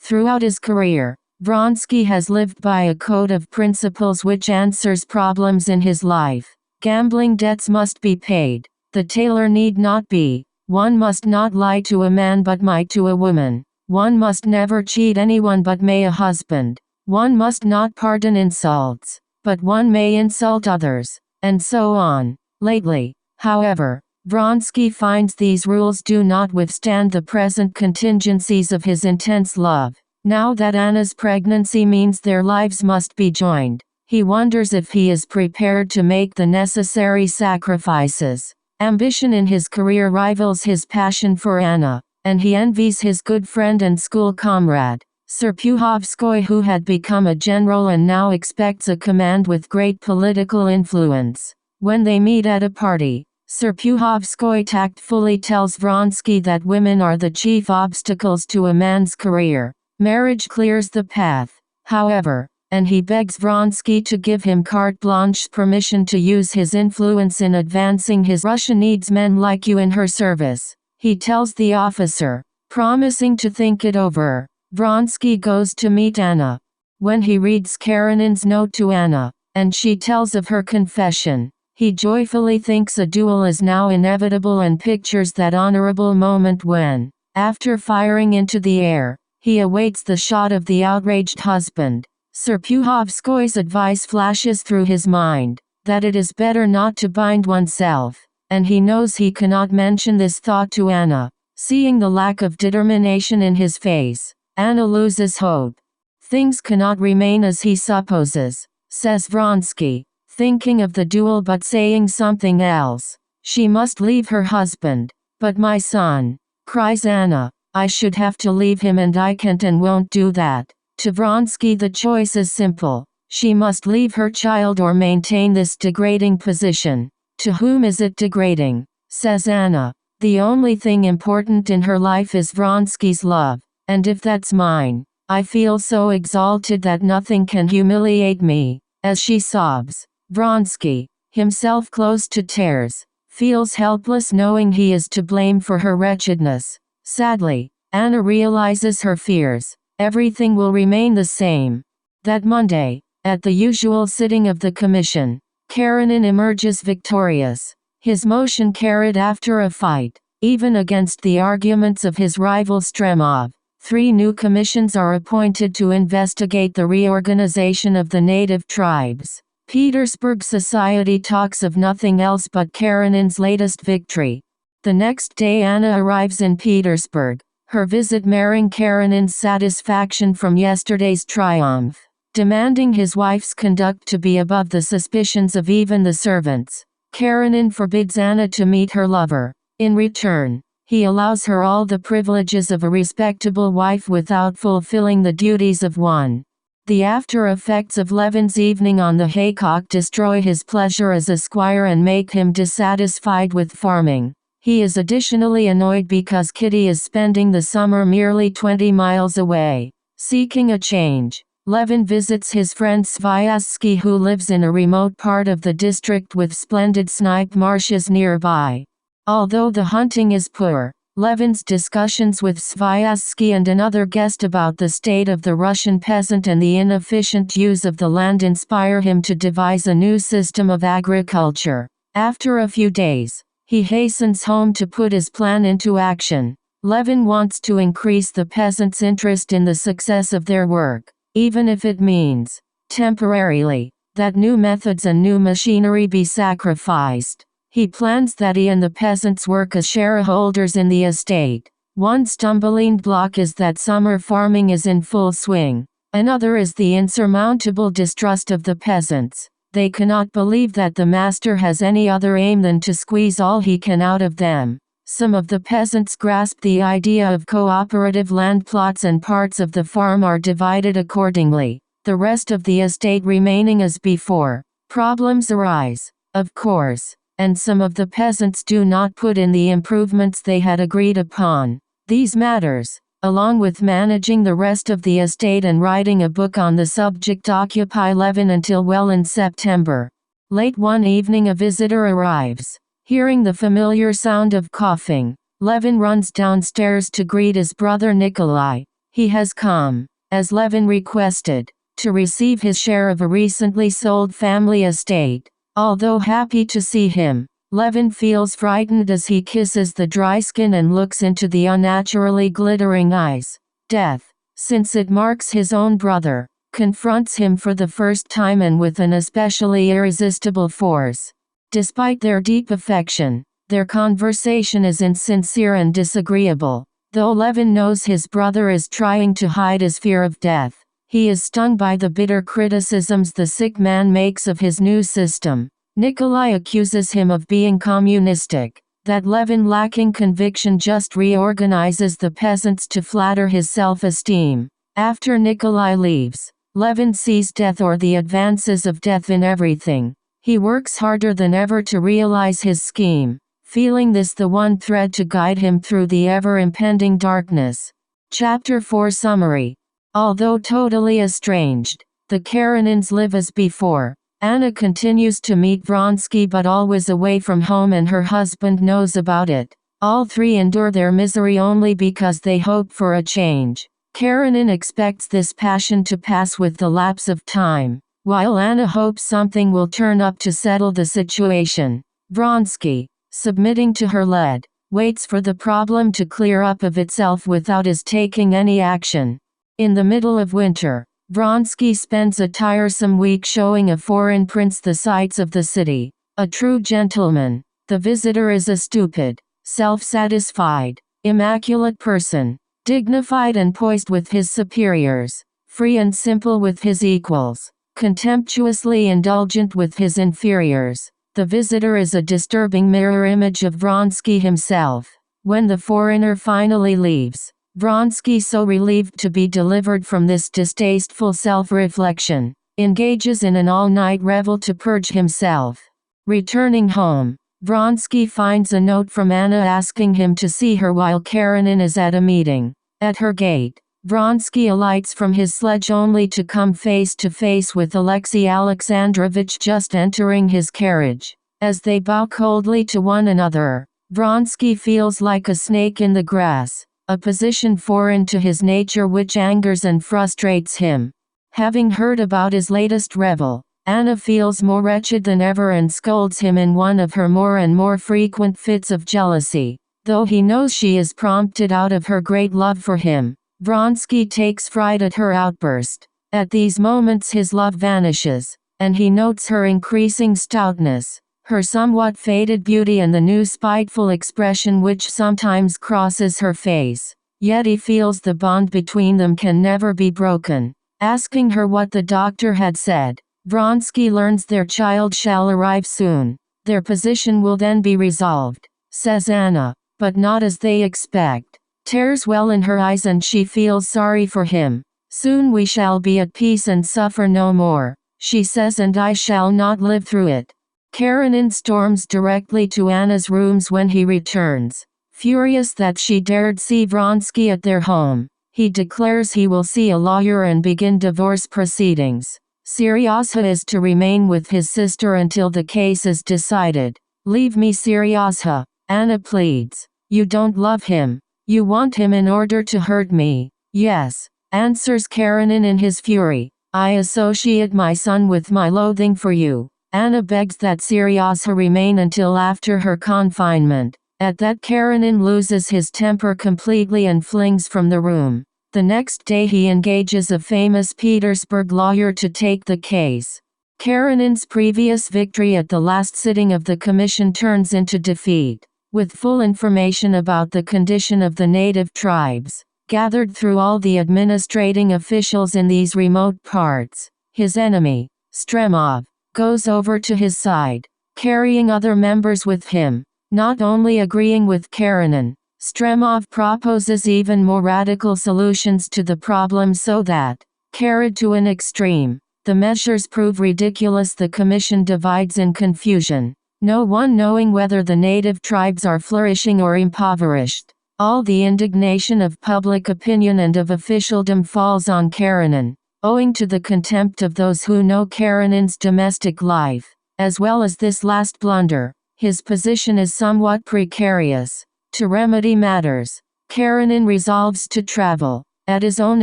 Throughout his career, Vronsky has lived by a code of principles which answers problems in his life. Gambling debts must be paid. The tailor need not be. One must not lie to a man but might to a woman. One must never cheat anyone but may a husband. One must not pardon insults, but one may insult others, and so on. Lately, however, Vronsky finds these rules do not withstand the present contingencies of his intense love. Now that Anna's pregnancy means their lives must be joined, he wonders if he is prepared to make the necessary sacrifices. Ambition in his career rivals his passion for Anna, and he envies his good friend and school comrade, Serpuhovskoy, who had become a general and now expects a command with great political influence. When they meet at a party, Serpuhovskoy tactfully tells Vronsky that women are the chief obstacles to a man's career. Marriage clears the path, however, and he begs Vronsky to give him carte blanche permission to use his influence in advancing his Russia needs men like you in her service. He tells the officer, promising to think it over. Vronsky goes to meet Anna. When he reads Karenina's note to Anna, and she tells of her confession, he joyfully thinks a duel is now inevitable and pictures that honorable moment when, after firing into the air, he awaits the shot of the outraged husband. Serpuhovskoy's advice flashes through his mind, that it is better not to bind oneself, and he knows he cannot mention this thought to Anna. Seeing the lack of determination in his face, Anna loses hope. Things cannot remain as he supposes, says Vronsky, thinking of the duel but saying something else. She must leave her husband. But my son, cries Anna, I should have to leave him and I can't and won't do that. To Vronsky the choice is simple. She must leave her child or maintain this degrading position. To whom is it degrading? Says Anna. The only thing important in her life is Vronsky's love, and if that's mine, I feel so exalted that nothing can humiliate me. As she sobs, Vronsky, himself close to tears, feels helpless knowing he is to blame for her wretchedness. Sadly, Anna realizes her fears. Everything will remain the same. That Monday, at the usual sitting of the commission, Karenin emerges victorious. His motion carried after a fight, even against the arguments of his rival Stremov. 3 new commissions are appointed to investigate the reorganization of the native tribes. Petersburg society talks of nothing else but Karenin's latest victory. The next day Anna arrives in Petersburg, her visit marring Karenin's satisfaction from yesterday's triumph, demanding his wife's conduct to be above the suspicions of even the servants. Karenin forbids Anna to meet her lover. In return, he allows her all the privileges of a respectable wife without fulfilling the duties of one. The after effects of Levin's evening on the haycock destroy his pleasure as a squire and make him dissatisfied with farming. He is additionally annoyed because Kitty is spending the summer merely 20 miles away. Seeking a change, Levin visits his friend Sviazhsky, who lives in a remote part of the district with splendid snipe marshes nearby. Although the hunting is poor, Levin's discussions with Sviazhsky and another guest about the state of the Russian peasant and the inefficient use of the land inspire him to devise a new system of agriculture. After a few days, he hastens home to put his plan into action. Levin wants to increase the peasants' interest in the success of their work, even if it means, temporarily, that new methods and new machinery be sacrificed. He plans that he and the peasants work as shareholders in the estate. One stumbling block is that summer farming is in full swing. Another is the insurmountable distrust of the peasants. They cannot believe that the master has any other aim than to squeeze all he can out of them. Some of the peasants grasp the idea of cooperative land plots and parts of the farm are divided accordingly, the rest of the estate remaining as before. Problems arise, of course, and some of the peasants do not put in the improvements they had agreed upon. These matters, along with managing the rest of the estate and writing a book on the subject, occupy Levin until well in September. Late one evening a visitor arrives. Hearing the familiar sound of coughing, Levin runs downstairs to greet his brother Nikolai. He has come, as Levin requested, to receive his share of a recently sold family estate. Although happy to see him, Levin feels frightened as he kisses the dry skin and looks into the unnaturally glittering eyes. Death, since it marks his own brother, confronts him for the first time and with an especially irresistible force. Despite their deep affection, their conversation is insincere and disagreeable. Though Levin knows his brother is trying to hide his fear of death, he is stung by the bitter criticisms the sick man makes of his new system. Nikolai accuses him of being communistic, that Levin, lacking conviction, just reorganizes the peasants to flatter his self-esteem. After Nikolai leaves, Levin sees death or the advances of death in everything. He works harder than ever to realize his scheme, feeling this the one thread to guide him through the ever-impending darkness. Chapter 4 Summary. Although totally estranged, the Karenins live as before. Anna continues to meet Vronsky but always away from home, and her husband knows about it. All 3 endure their misery only because they hope for a change. Karenin expects this passion to pass with the lapse of time, while Anna hopes something will turn up to settle the situation. Vronsky, submitting to her lead, waits for the problem to clear up of itself without his taking any action. In the middle of winter, Vronsky spends a tiresome week showing a foreign prince the sights of the city. A true gentleman. The visitor is a stupid, self-satisfied, immaculate person, dignified and poised with his superiors, free and simple with his equals, contemptuously indulgent with his inferiors. The visitor is a disturbing mirror image of Vronsky himself. When the foreigner finally leaves, Vronsky, so relieved to be delivered from this distasteful self-reflection, engages in an all-night revel to purge himself. Returning home, Vronsky finds a note from Anna asking him to see her while Karenina is at a meeting. At her gate, Vronsky alights from his sledge only to come face to face with Alexei Alexandrovich just entering his carriage. As they bow coldly to one another, Vronsky feels like a snake in the grass, a position foreign to his nature which angers and frustrates him. Having heard about his latest revel, Anna feels more wretched than ever and scolds him in one of her more and more frequent fits of jealousy. Though he knows she is prompted out of her great love for him, Vronsky takes fright at her outburst. At these moments his love vanishes, and he notes her increasing stoutness, her somewhat faded beauty and the new spiteful expression which sometimes crosses her face. Yet he feels the bond between them can never be broken. Asking her what the doctor had said, Vronsky learns their child shall arrive soon. Their position will then be resolved, says Anna, but not as they expect. Tears well in her eyes and she feels sorry for him. Soon we shall be at peace and suffer no more, she says, and I shall not live through it. Karenina storms directly to Anna's rooms when he returns. Furious that she dared see Vronsky at their home, he declares he will see a lawyer and begin divorce proceedings. Seryozha is to remain with his sister until the case is decided. Leave me, Seryozha, Anna pleads. You don't love him. You want him in order to hurt me. Yes, answers Karenina in his fury. I associate my son with my loathing for you. Anna begs that Seryozha remain until after her confinement. At that Karenina loses his temper completely and flings from the room. The next day he engages a famous Petersburg lawyer to take the case. Karenina's previous victory at the last sitting of the commission turns into defeat. With full information about the condition of the native tribes, gathered through all the administrating officials in these remote parts, his enemy, Stremov, goes over to his side, carrying other members with him. Not only agreeing with Karenina, Stremov proposes even more radical solutions to the problem so that, carried to an extreme, the measures prove ridiculous. The commission divides in confusion, no one knowing whether the native tribes are flourishing or impoverished. All the indignation of public opinion and of officialdom falls on Karenina, owing to the contempt of those who know Karenina's domestic life. As well as this last blunder, his position is somewhat precarious. To remedy matters, Karenina resolves to travel, at his own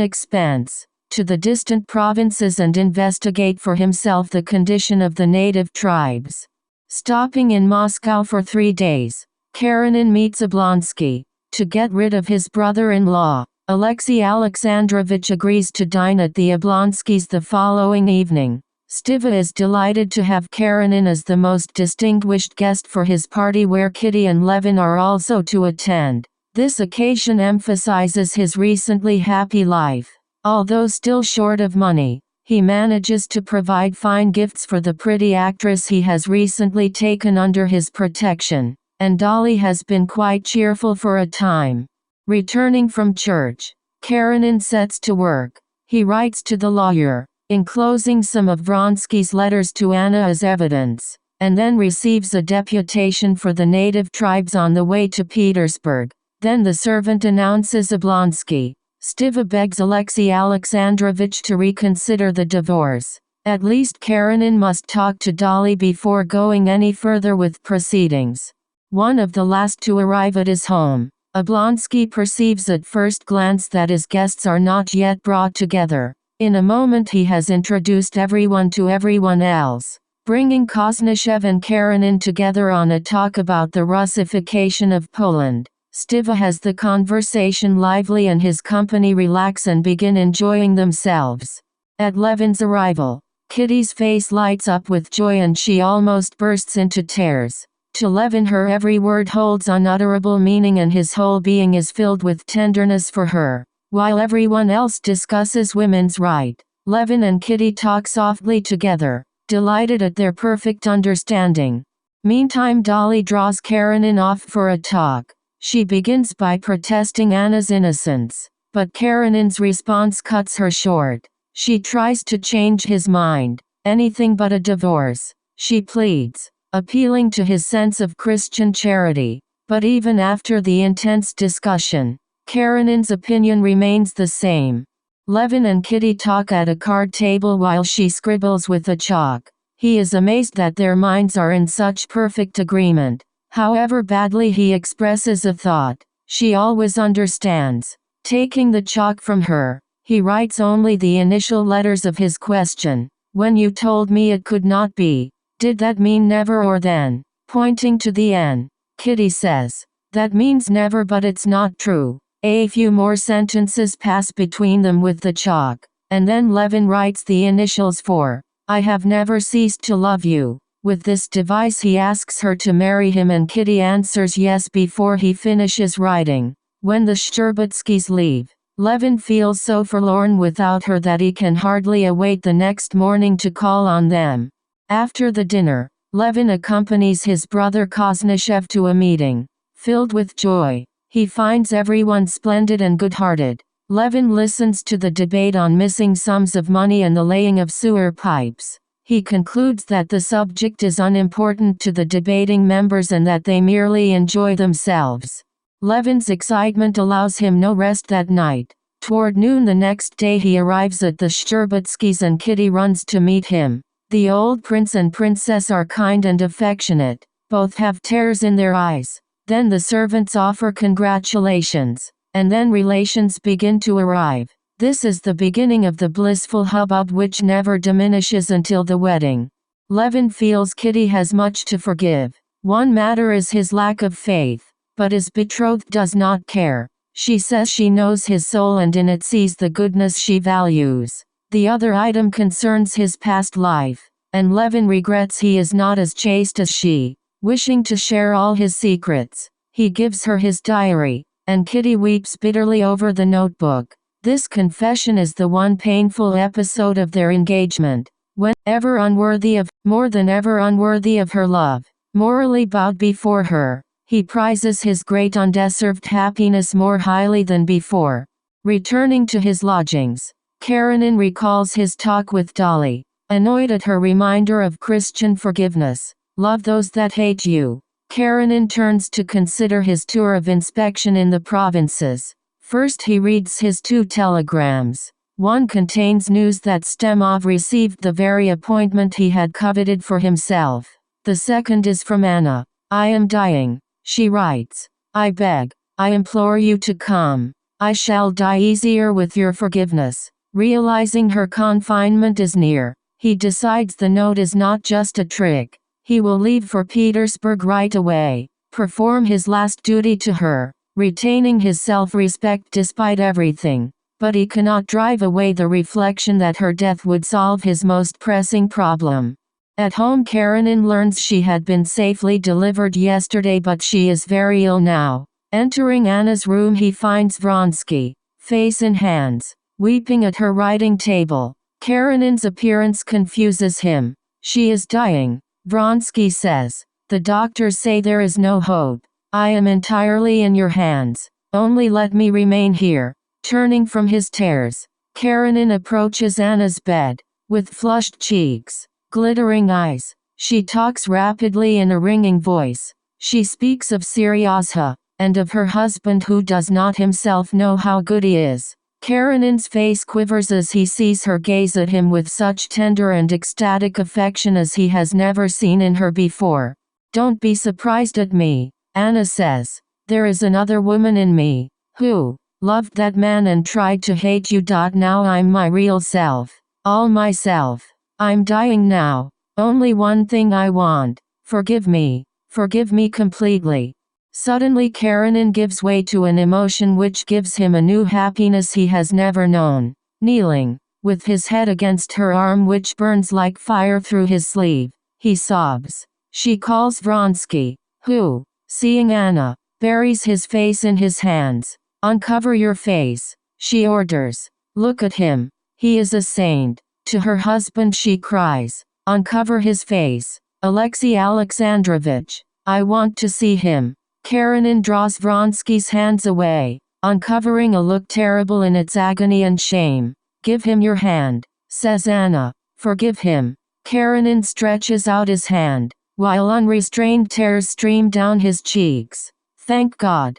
expense, to the distant provinces and investigate for himself the condition of the native tribes. Stopping in Moscow for 3 days, Karenina meets Oblonsky. To get rid of his brother-in-law, Alexei Alexandrovich agrees to dine at the Oblonskys the following evening. Stiva is delighted to have Karenina as the most distinguished guest for his party, where Kitty and Levin are also to attend. This occasion emphasizes his recently happy life. Although still short of money, he manages to provide fine gifts for the pretty actress he has recently taken under his protection, and Dolly has been quite cheerful for a time. Returning from church, Karenina sets to work. He writes to the lawyer, enclosing some of Vronsky's letters to Anna as evidence, and then receives a deputation for the native tribes on the way to Petersburg. Then the servant announces Oblonsky. Stiva begs Alexei Alexandrovich to reconsider the divorce. At least Karenina must talk to Dolly before going any further with proceedings. One of the last to arrive at his home, Oblonsky perceives at first glance that his guests are not yet brought together. In a moment he has introduced everyone to everyone else, bringing Koznishev and Karenina together on a talk about the Russification of Poland. Stiva has the conversation lively and his company relax and begin enjoying themselves. At Levin's arrival, Kitty's face lights up with joy and she almost bursts into tears. To Levin her every word holds unutterable meaning and his whole being is filled with tenderness for her. While everyone else discusses women's right, Levin and Kitty talk softly together, delighted at their perfect understanding. Meantime Dolly draws Karenina off for a talk. She begins by protesting Anna's innocence, but Karenina's response cuts her short. She tries to change his mind. Anything but a divorce, she pleads, appealing to his sense of Christian charity. But even after the intense discussion, Karenina's opinion remains the same. Levin and Kitty talk at a card table while she scribbles with a chalk. He is amazed that their minds are in such perfect agreement. However badly he expresses a thought, she always understands. Taking the chalk from her, he writes only the initial letters of his question. When you told me it could not be, did that mean never or then? Pointing to the N, Kitty says, that means never, but it's not true. A few more sentences pass between them with the chalk, and then Levin writes the initials for, I have never ceased to love you. With this device he asks her to marry him and Kitty answers yes before he finishes writing. When the Shtcherbatskys leave, Levin feels so forlorn without her that he can hardly await the next morning to call on them. After the dinner, Levin accompanies his brother Koznishev to a meeting. Filled with joy, he finds everyone splendid and good-hearted. Levin listens to the debate on missing sums of money and the laying of sewer pipes. He concludes that the subject is unimportant to the debating members and that they merely enjoy themselves. Levin's excitement allows him no rest that night. Toward noon the next day he arrives at the Shtcherbatskys and Kitty runs to meet him. The old prince and princess are kind and affectionate. Both have tears in their eyes. Then the servants offer congratulations, and then relations begin to arrive. This is the beginning of the blissful hubbub which never diminishes until the wedding. Levin feels Kitty has much to forgive. One matter is his lack of faith. But his betrothed does not care. She says she knows his soul and in it sees the goodness she values. The other item concerns his past life, and Levin regrets he is not as chaste as she. Wishing to share all his secrets, he gives her his diary, and Kitty weeps bitterly over the notebook. This confession is the one painful episode of their engagement. When more than ever unworthy of her love, morally bowed before her, he prizes his great undeserved happiness more highly than before. Returning to his lodgings, Karenina recalls his talk with Dolly, annoyed at her reminder of Christian forgiveness. Love those that hate you. Karenina turns to consider his tour of inspection in the provinces. First he reads his 2 telegrams. One contains news that Stemov received the very appointment he had coveted for himself. The second is from Anna. I am dying. She writes, I beg, I implore you to come. I shall die easier with your forgiveness. Realizing her confinement is near, he decides the note is not just a trick. He will leave for Petersburg right away, perform his last duty to her, retaining his self-respect despite everything. But he cannot drive away the reflection that her death would solve his most pressing problem. At home Karenina learns she had been safely delivered yesterday but she is very ill now. Entering Anna's room he finds Vronsky, face in hands, weeping at her writing table. Karenina's appearance confuses him. She is dying, Vronsky says. The doctors say there is no hope. I am entirely in your hands. Only let me remain here. Turning from his tears, Karenina approaches Anna's bed. With flushed cheeks, glittering eyes, she talks rapidly in a ringing voice. She speaks of Seryozha, and of her husband who does not himself know how good he is. Karenina's face quivers as he sees her gaze at him with such tender and ecstatic affection as he has never seen in her before. Don't be surprised at me, Anna says. There is another woman in me, who loved that man and tried to hate you. Now I'm my real self, all myself. I'm dying now. Only one thing I want. Forgive me completely. Suddenly Karenina gives way to an emotion which gives him a new happiness he has never known. Kneeling, With his head against her arm which burns like fire through his sleeve, he sobs. She calls Vronsky, who, seeing Anna, buries his face in his hands. Uncover your face, she orders. Look at him. He is a saint. To her husband she cries. Uncover his face. Alexei Alexandrovich, I want to see him. Karenina draws Vronsky's hands away, uncovering a look terrible in its agony and shame. Give him your hand, says Anna. Forgive him. Karenina stretches out his hand, while unrestrained tears stream down his cheeks. Thank God,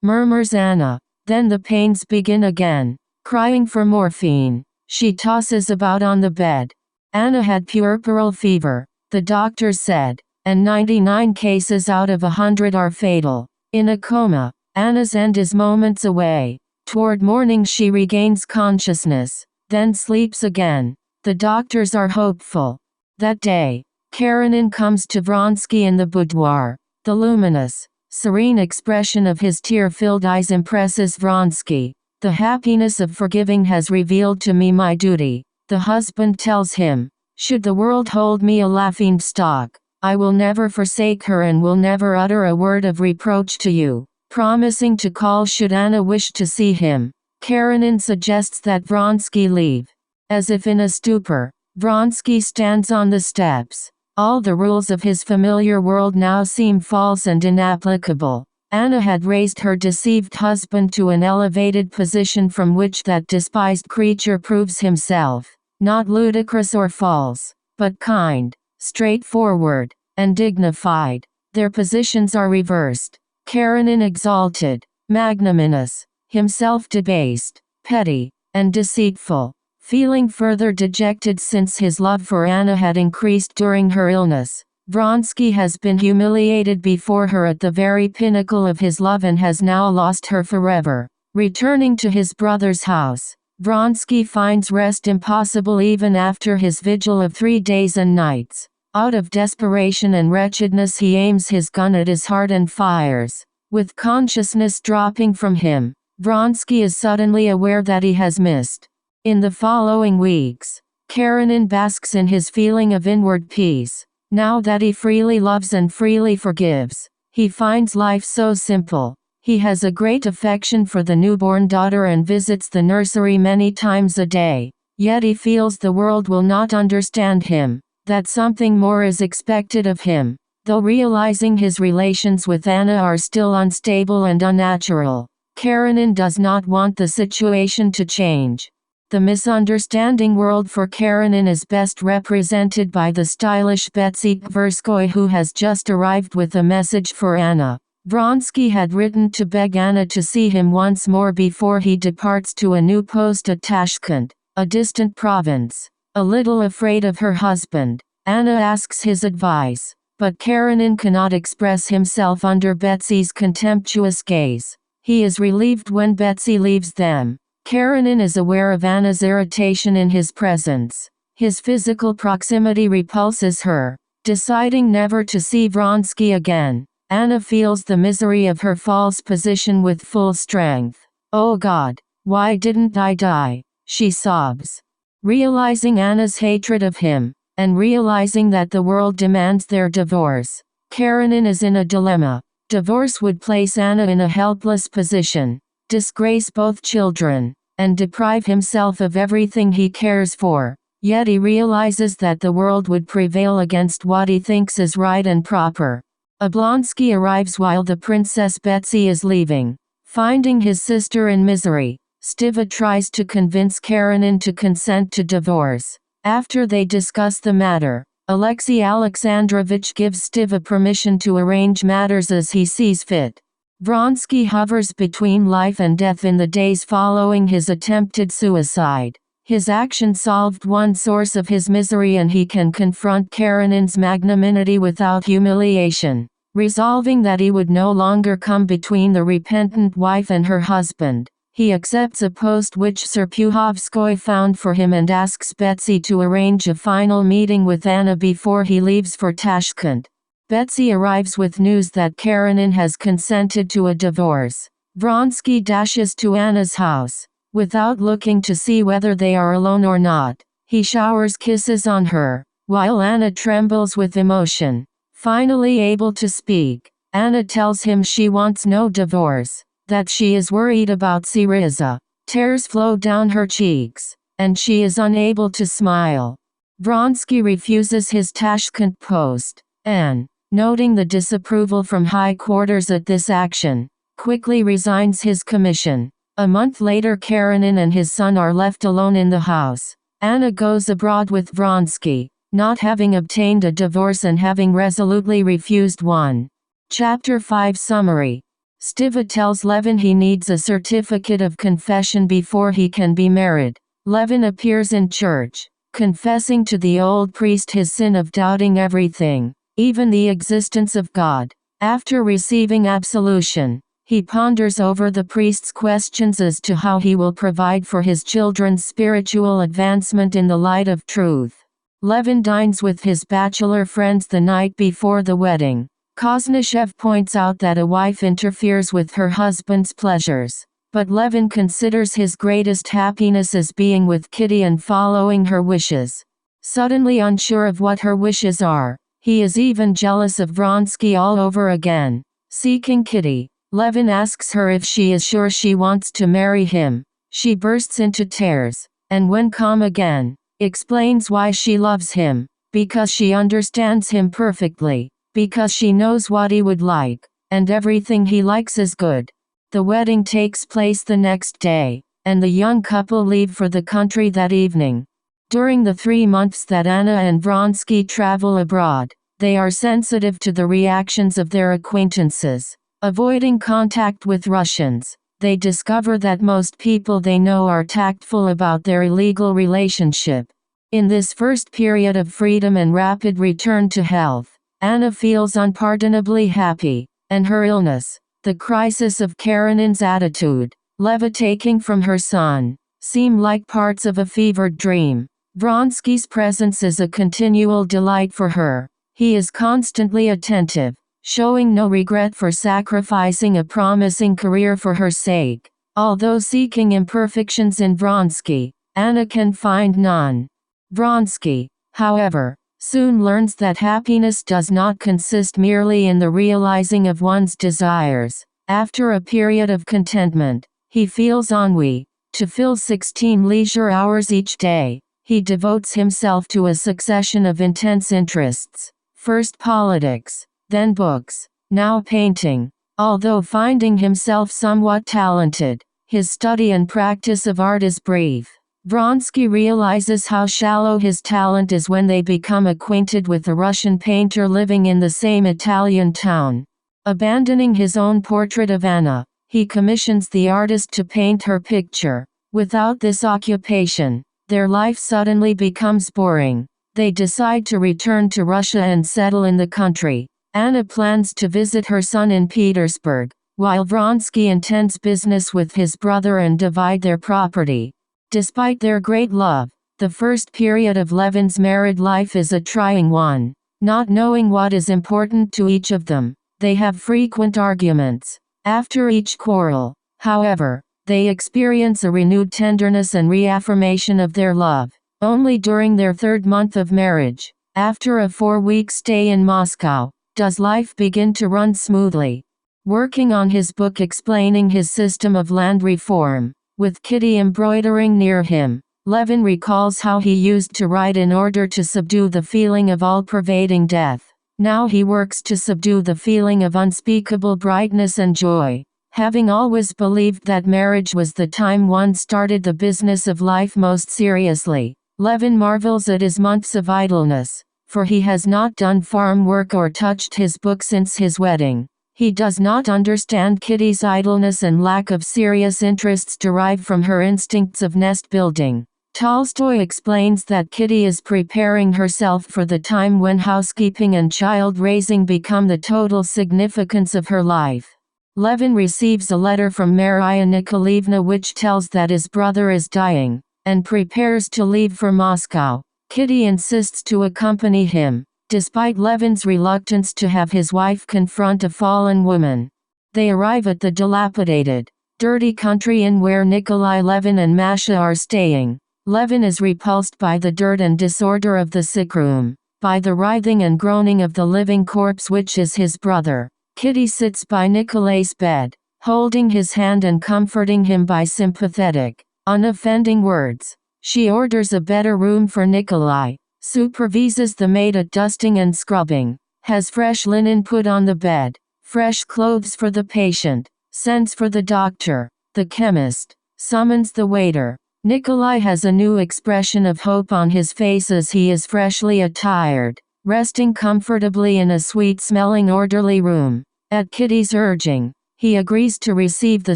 murmurs Anna. Then the pains begin again. Crying for morphine, she tosses about on the bed. Anna had puerperal fever, the doctor said, and 99 cases out of 100 are fatal. In a coma, Anna's end is moments away. Toward morning she regains consciousness, then sleeps again. The doctors are hopeful. That day, Karenina comes to Vronsky in the boudoir. The luminous, serene expression of his tear-filled eyes impresses Vronsky. The happiness of forgiving has revealed to me my duty, the husband tells him. Should the world hold me a laughingstock, I will never forsake her and will never utter a word of reproach to you, promising to call should Anna wish to see him. Karenina suggests that Vronsky leave. As if in a stupor, Vronsky stands on the steps. All the rules of his familiar world now seem false and inapplicable. Anna had raised her deceived husband to an elevated position from which that despised creature proves himself, not ludicrous or false, but kind, straightforward, and dignified. Their positions are reversed. Karenina exalted, magnanimous, himself debased, petty, and deceitful. Feeling further dejected since his love for Anna had increased during her illness, Vronsky has been humiliated before her at the very pinnacle of his love and has now lost her forever. Returning to his brother's house, Vronsky finds rest impossible even after his vigil of 3 days and nights. Out of desperation and wretchedness he aims his gun at his heart and fires. With consciousness dropping from him, Vronsky is suddenly aware that he has missed. In the following weeks, Karenina basks in his feeling of inward peace. Now that he freely loves and freely forgives, he finds life so simple. He has a great affection for the newborn daughter and visits the nursery many times a day. Yet he feels the world will not understand him, that something more is expected of him. Though realizing his relations with Anna are still unstable and unnatural, Karenina does not want the situation to change. The misunderstanding world for Karenina is best represented by the stylish Betsy Tverskoy, who has just arrived with a message for Anna. Vronsky had written to beg Anna to see him once more before he departs to a new post at Tashkent, a distant province. A little afraid of her husband, Anna asks his advice, but Karenina cannot express himself under Betsy's contemptuous gaze. He is relieved when Betsy leaves them. Karenina is aware of Anna's irritation in his presence. His physical proximity repulses her. Deciding never to see Vronsky again, Anna feels the misery of her false position with full strength. Oh God, why didn't I die? She sobs. Realizing Anna's hatred of him, and realizing that the world demands their divorce, Karenina is in a dilemma. Divorce would place Anna in a helpless position, disgrace both children, and deprive himself of everything he cares for. Yet he realizes that the world would prevail against what he thinks is right and proper. Oblonsky arrives while the Princess Betsy is leaving. Finding his sister in misery, Stiva tries to convince Karenina to consent to divorce. After they discuss the matter, Alexei Alexandrovich gives Stiva permission to arrange matters as he sees fit. Vronsky hovers between life and death in the days following his attempted suicide. His action solved one source of his misery and he can confront Karenina's magnanimity without humiliation. Resolving that he would no longer come between the repentant wife and her husband, he accepts a post which Serpuhovskoy found for him and asks Betsy to arrange a final meeting with Anna before he leaves for Tashkent. Betsy arrives with news that Karenina has consented to a divorce. Vronsky dashes to Anna's house. Without looking to see whether they are alone or not, he showers kisses on her, while Anna trembles with emotion. Finally able to speak, Anna tells him she wants no divorce, that she is worried about Syriza. Tears flow down her cheeks, and she is unable to smile. Vronsky refuses his Tashkent post, and, noting the disapproval from high quarters at this action, quickly resigns his commission. A month later Karenina and his son are left alone in the house. Anna goes abroad with Vronsky, not having obtained a divorce and having resolutely refused one. Chapter 5 Summary. Stiva tells Levin he needs a certificate of confession before he can be married. Levin appears in church, confessing to the old priest his sin of doubting everything, even the existence of God. After receiving absolution, he ponders over the priest's questions as to how he will provide for his children's spiritual advancement in the light of truth. Levin dines with his bachelor friends the night before the wedding. Koznishev points out that a wife interferes with her husband's pleasures, but Levin considers his greatest happiness as being with Kitty and following her wishes. Suddenly unsure of what her wishes are, he is even jealous of Vronsky all over again. Seeking Kitty, Levin asks her if she is sure she wants to marry him. She bursts into tears, and when calm again, explains why she loves him, because she understands him perfectly, because she knows what he would like, and everything he likes is good. The wedding takes place the next day, and the young couple leave for the country that evening. During the 3 months that Anna and Vronsky travel abroad, they are sensitive to the reactions of their acquaintances. Avoiding contact with Russians, they discover that most people they know are tactful about their illegal relationship. In this first period of freedom and rapid return to health, Anna feels unpardonably happy, and her illness, the crisis of Karenina's attitude, levitating from her son, seem like parts of a fevered dream. Vronsky's presence is a continual delight for her. He is constantly attentive, showing no regret for sacrificing a promising career for her sake. Although seeking imperfections in Vronsky, Anna can find none. Vronsky, however, soon learns that happiness does not consist merely in the realizing of one's desires. After a period of contentment, he feels ennui. To fill 16 leisure hours each day, he devotes himself to a succession of intense interests. First politics, then books, now painting. Although finding himself somewhat talented, his study and practice of art is brief. Vronsky realizes how shallow his talent is when they become acquainted with a Russian painter living in the same Italian town. Abandoning his own portrait of Anna, he commissions the artist to paint her picture. Without this occupation, their life suddenly becomes boring. They decide to return to Russia and settle in the country. Anna plans to visit her son in Petersburg, while Vronsky intends business with his brother and divide their property. Despite their great love, the first period of Levin's married life is a trying one. Not knowing what is important to each of them, they have frequent arguments. After each quarrel, however, they experience a renewed tenderness and reaffirmation of their love. Only during their 3rd month of marriage, after a 4-week stay in Moscow, does life begin to run smoothly. Working on his book explaining his system of land reform, with Kitty embroidering near him, Levin recalls how he used to write in order to subdue the feeling of all-pervading death. Now he works to subdue the feeling of unspeakable brightness and joy. Having always believed that marriage was the time one started the business of life most seriously, Levin marvels at his months of idleness, for he has not done farm work or touched his book since his wedding. He does not understand Kitty's idleness and lack of serious interests derived from her instincts of nest building. Tolstoy explains that Kitty is preparing herself for the time when housekeeping and child-raising become the total significance of her life. Levin receives a letter from Maria Nikolaevna which tells that his brother is dying, and prepares to leave for Moscow. Kitty insists to accompany him, despite Levin's reluctance to have his wife confront a fallen woman. They arrive at the dilapidated, dirty country inn where Nikolai, Levin and Masha are staying. Levin is repulsed by the dirt and disorder of the sick room, by the writhing and groaning of the living corpse which is his brother. Kitty sits by Nikolai's bed, holding his hand and comforting him by sympathetic, unoffending words. She orders a better room for Nikolai, supervises the maid at dusting and scrubbing, has fresh linen put on the bed, fresh clothes for the patient, sends for the doctor, the chemist, summons the waiter. Nikolai has a new expression of hope on his face as he is freshly attired, resting comfortably in a sweet-smelling orderly room. At Kitty's urging, he agrees to receive the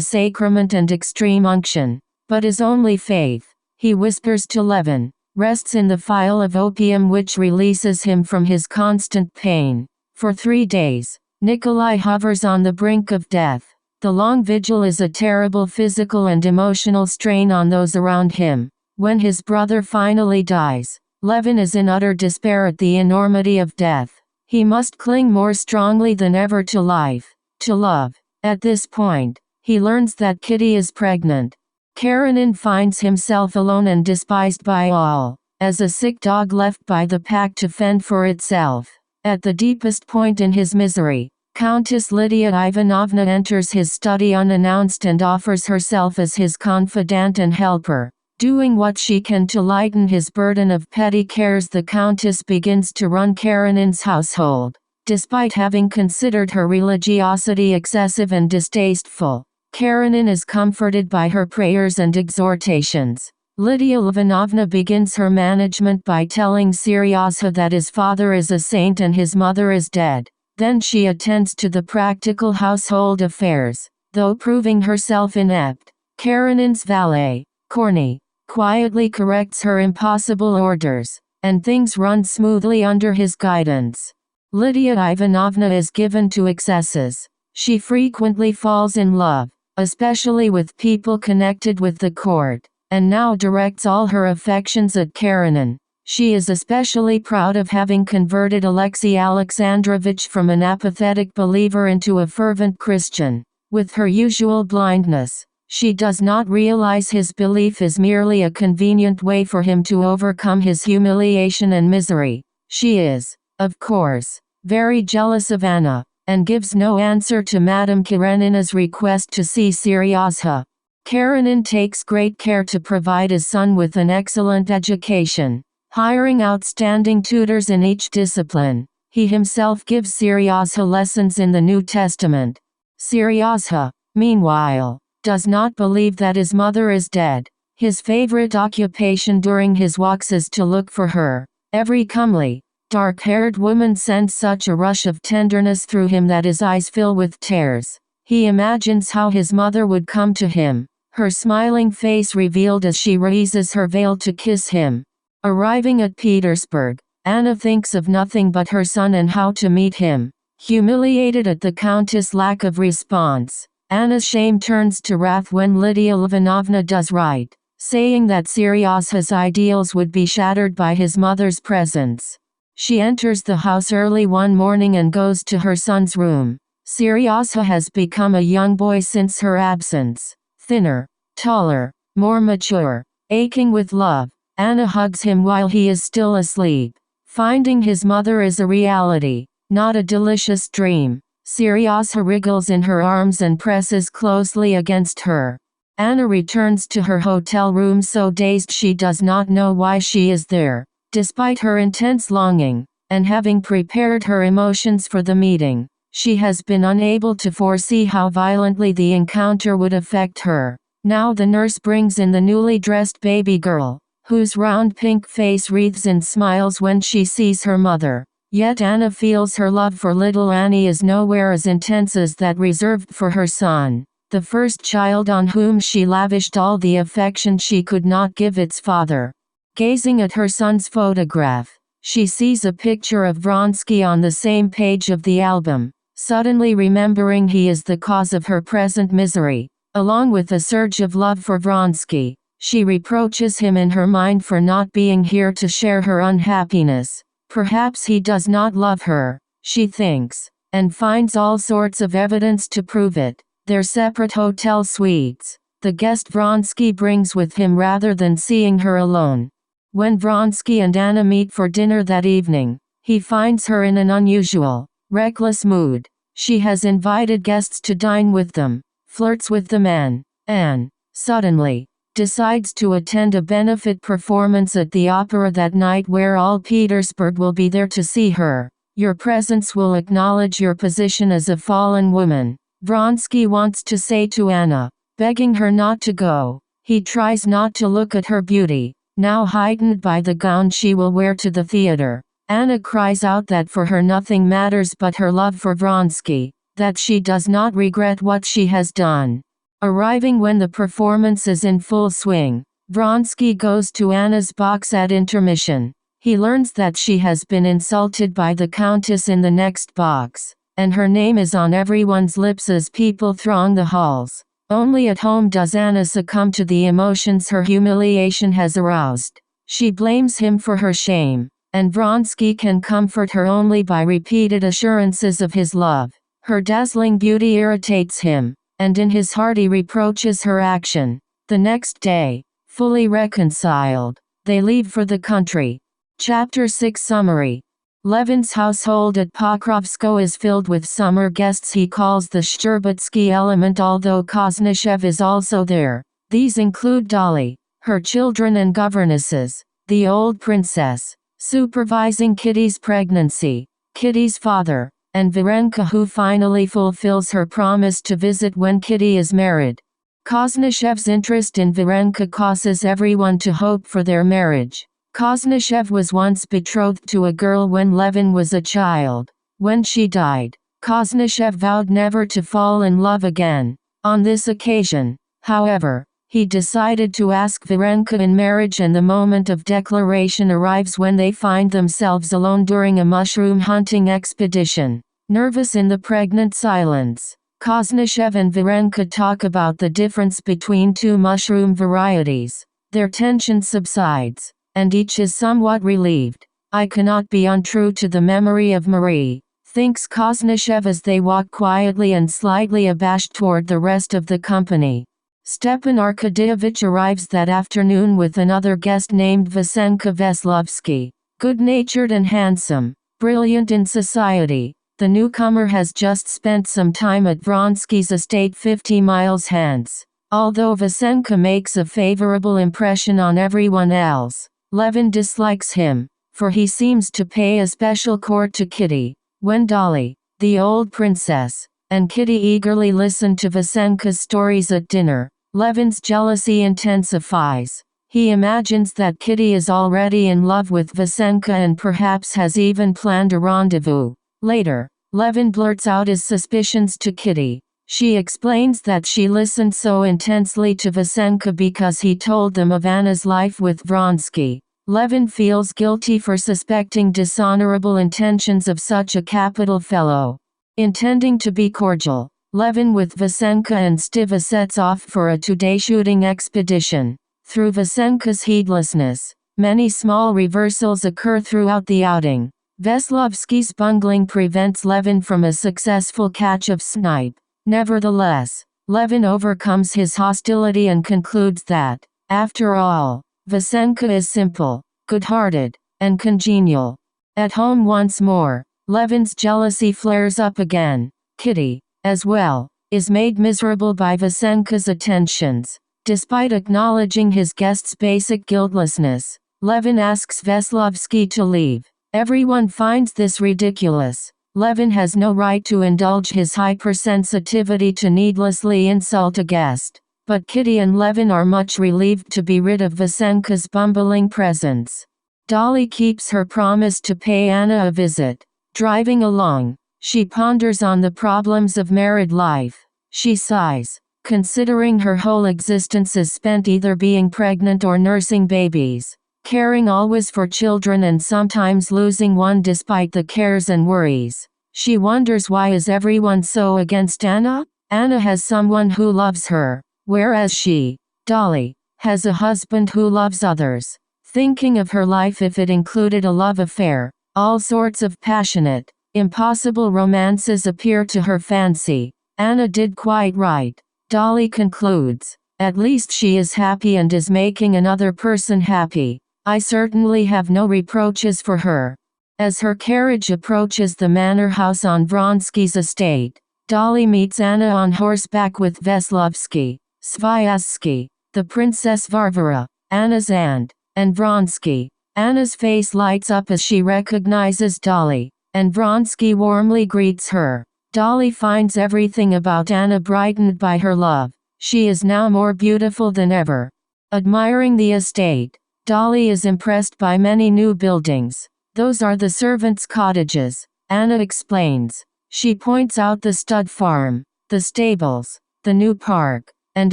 sacrament and extreme unction, but his only faith, he whispers to Levin, rests in the phial of opium which releases him from his constant pain. For 3 days, Nikolai hovers on the brink of death. The long vigil is a terrible physical and emotional strain on those around him. When his brother finally dies, Levin is in utter despair at the enormity of death. He must cling more strongly than ever to life, to love. At this point, he learns that Kitty is pregnant. Karenina finds himself alone and despised by all, as a sick dog left by the pack to fend for itself. At the deepest point in his misery, Countess Lydia Ivanovna enters his study unannounced and offers herself as his confidant and helper. Doing what she can to lighten his burden of petty cares, the Countess begins to run Karenina's household. Despite having considered her religiosity excessive and distasteful, Karenina is comforted by her prayers and exhortations. Lydia Ivanovna begins her management by telling Seryozha that his father is a saint and his mother is dead. Then she attends to the practical household affairs, though proving herself inept. Karenina's valet, Korny, quietly corrects her impossible orders, and things run smoothly under his guidance. Lydia Ivanovna is given to excesses. She frequently falls in love, especially with people connected with the court, and now directs all her affections at Karenina. She is especially proud of having converted Alexei Alexandrovich from an apathetic believer into a fervent Christian. With her usual blindness, she does not realize his belief is merely a convenient way for him to overcome his humiliation and misery. She is, of course, very jealous of Anna, and gives no answer to Madame Karenina's request to see Seryozha. Karenina takes great care to provide his son with an excellent education, hiring outstanding tutors in each discipline. He himself gives Seryozha lessons in the New Testament. Seryozha, meanwhile, does not believe that his mother is dead. His favorite occupation during his walks is to look for her. Every comely, dark-haired woman sends such a rush of tenderness through him that his eyes fill with tears. He imagines how his mother would come to him, her smiling face revealed as she raises her veil to kiss him. Arriving at Petersburg, Anna thinks of nothing but her son and how to meet him. Humiliated at the Countess' lack of response, Anna's shame turns to wrath when Lydia Ivanovna does right, saying that Seryozha's ideals would be shattered by his mother's presence. She enters the house early one morning and goes to her son's room. Seryozha has become a young boy since her absence. Thinner, taller, more mature, aching with love. Anna hugs him while he is still asleep. Finding his mother is a reality, not a delicious dream. Seryozha wriggles in her arms and presses closely against her. Anna returns to her hotel room so dazed she does not know why she is there. Despite her intense longing, and having prepared her emotions for the meeting, she has been unable to foresee how violently the encounter would affect her. Now the nurse brings in the newly dressed baby girl, whose round pink face wreathes in smiles when she sees her mother. Yet Anna feels her love for little Annie is nowhere as intense as that reserved for her son, the first child on whom she lavished all the affection she could not give its father. Gazing at her son's photograph, she sees a picture of Vronsky on the same page of the album. Suddenly remembering he is the cause of her present misery, along with a surge of love for Vronsky, she reproaches him in her mind for not being here to share her unhappiness. Perhaps he does not love her, she thinks, and finds all sorts of evidence to prove it. Their separate hotel suites. The guest Vronsky brings with him rather than seeing her alone. When Vronsky and Anna meet for dinner that evening, he finds her in an unusual, reckless mood. She has invited guests to dine with them, flirts with the man, and, suddenly, decides to attend a benefit performance at the opera that night where all Petersburg will be there to see her. Your presence will acknowledge your position as a fallen woman, Vronsky wants to say to Anna, begging her not to go. He tries not to look at her beauty, now heightened by the gown she will wear to the theater. Anna cries out that for her nothing matters but her love for Vronsky, that she does not regret what she has done. Arriving when the performance is in full swing, Vronsky goes to Anna's box at intermission. He learns that she has been insulted by the countess in the next box, and her name is on everyone's lips as people throng the halls. Only at home does Anna succumb to the emotions her humiliation has aroused. She blames him for her shame, and Vronsky can comfort her only by repeated assurances of his love. Her dazzling beauty irritates him, and in his heart he reproaches her action. The next day, fully reconciled, they leave for the country. Chapter 6 Summary. Levin's household at Pokrovskoe is filled with summer guests he calls the Shtcherbatsky element, although Koznishev is also there. These include Dolly, her children and governesses, the old princess, supervising Kitty's pregnancy, Kitty's father, and Varenka, who finally fulfills her promise to visit when Kitty is married. Koznichev's interest in Varenka causes everyone to hope for their marriage. Koznishev was once betrothed to a girl when Levin was a child. When she died, Koznishev vowed never to fall in love again. On this occasion, however, he decided to ask Varenka in marriage, and the moment of declaration arrives when they find themselves alone during a mushroom hunting expedition. Nervous in the pregnant silence, Koznishev and Varenka talk about the difference between two mushroom varieties. Their tension subsides, and each is somewhat relieved. I cannot be untrue to the memory of Marie, thinks Koznishev as they walk quietly and slightly abashed toward the rest of the company. Stepan Arkadyevitch arrives that afternoon with another guest named Vasenka Veslovsky. Good-natured and handsome, brilliant in society, the newcomer has just spent some time at Vronsky's estate 50 miles hence. Although Vasenka makes a favorable impression on everyone else, Levin dislikes him, for he seems to pay a special court to Kitty. When Dolly, the old princess, and Kitty eagerly listen to Vasenka's stories at dinner, Levin's jealousy intensifies. He imagines that Kitty is already in love with Vasenka and perhaps has even planned a rendezvous. Later, Levin blurts out his suspicions to Kitty. She explains that she listened so intensely to Vasenka because he told them of Anna's life with Vronsky. Levin feels guilty for suspecting dishonorable intentions of such a capital fellow. Intending to be cordial, Levin with Vasenka and Stiva sets off for a two-day shooting expedition. Through Vasenka's heedlessness, many small reversals occur throughout the outing. Veslovsky's bungling prevents Levin from a successful catch of snipe. Nevertheless, Levin overcomes his hostility and concludes that, after all, Vasenka is simple, good-hearted, and congenial. At home once more, Levin's jealousy flares up again. Kitty, as well, is made miserable by Vasenka's attentions. Despite acknowledging his guest's basic guiltlessness, Levin asks Veslovsky to leave. Everyone finds this ridiculous. Levin has no right to indulge his hypersensitivity to needlessly insult a guest. But Kitty and Levin are much relieved to be rid of Vasenka's bumbling presence. Dolly keeps her promise to pay Anna a visit. Driving along, she ponders on the problems of married life. She sighs, considering her whole existence is spent either being pregnant or nursing babies, caring always for children and sometimes losing one despite the cares and worries. She wonders, why is everyone so against Anna? Anna has someone who loves her, whereas she, Dolly, has a husband who loves others. Thinking of her life if it included a love affair, all sorts of passionate, impossible romances appear to her fancy. Anna did quite right. Dolly concludes. At least she is happy and is making another person happy. I certainly have no reproaches for her. As her carriage approaches the manor house on Vronsky's estate, Dolly meets Anna on horseback with Veslovsky, Sviazhsky, the Princess Varvara, Anna's aunt, and Vronsky. Anna's face lights up as she recognizes Dolly, and Vronsky warmly greets her. Dolly finds everything about Anna brightened by her love. She is now more beautiful than ever. Admiring the estate, Dolly is impressed by many new buildings. Those are the servants' cottages, Anna explains. She points out the stud farm, the stables, the new park, and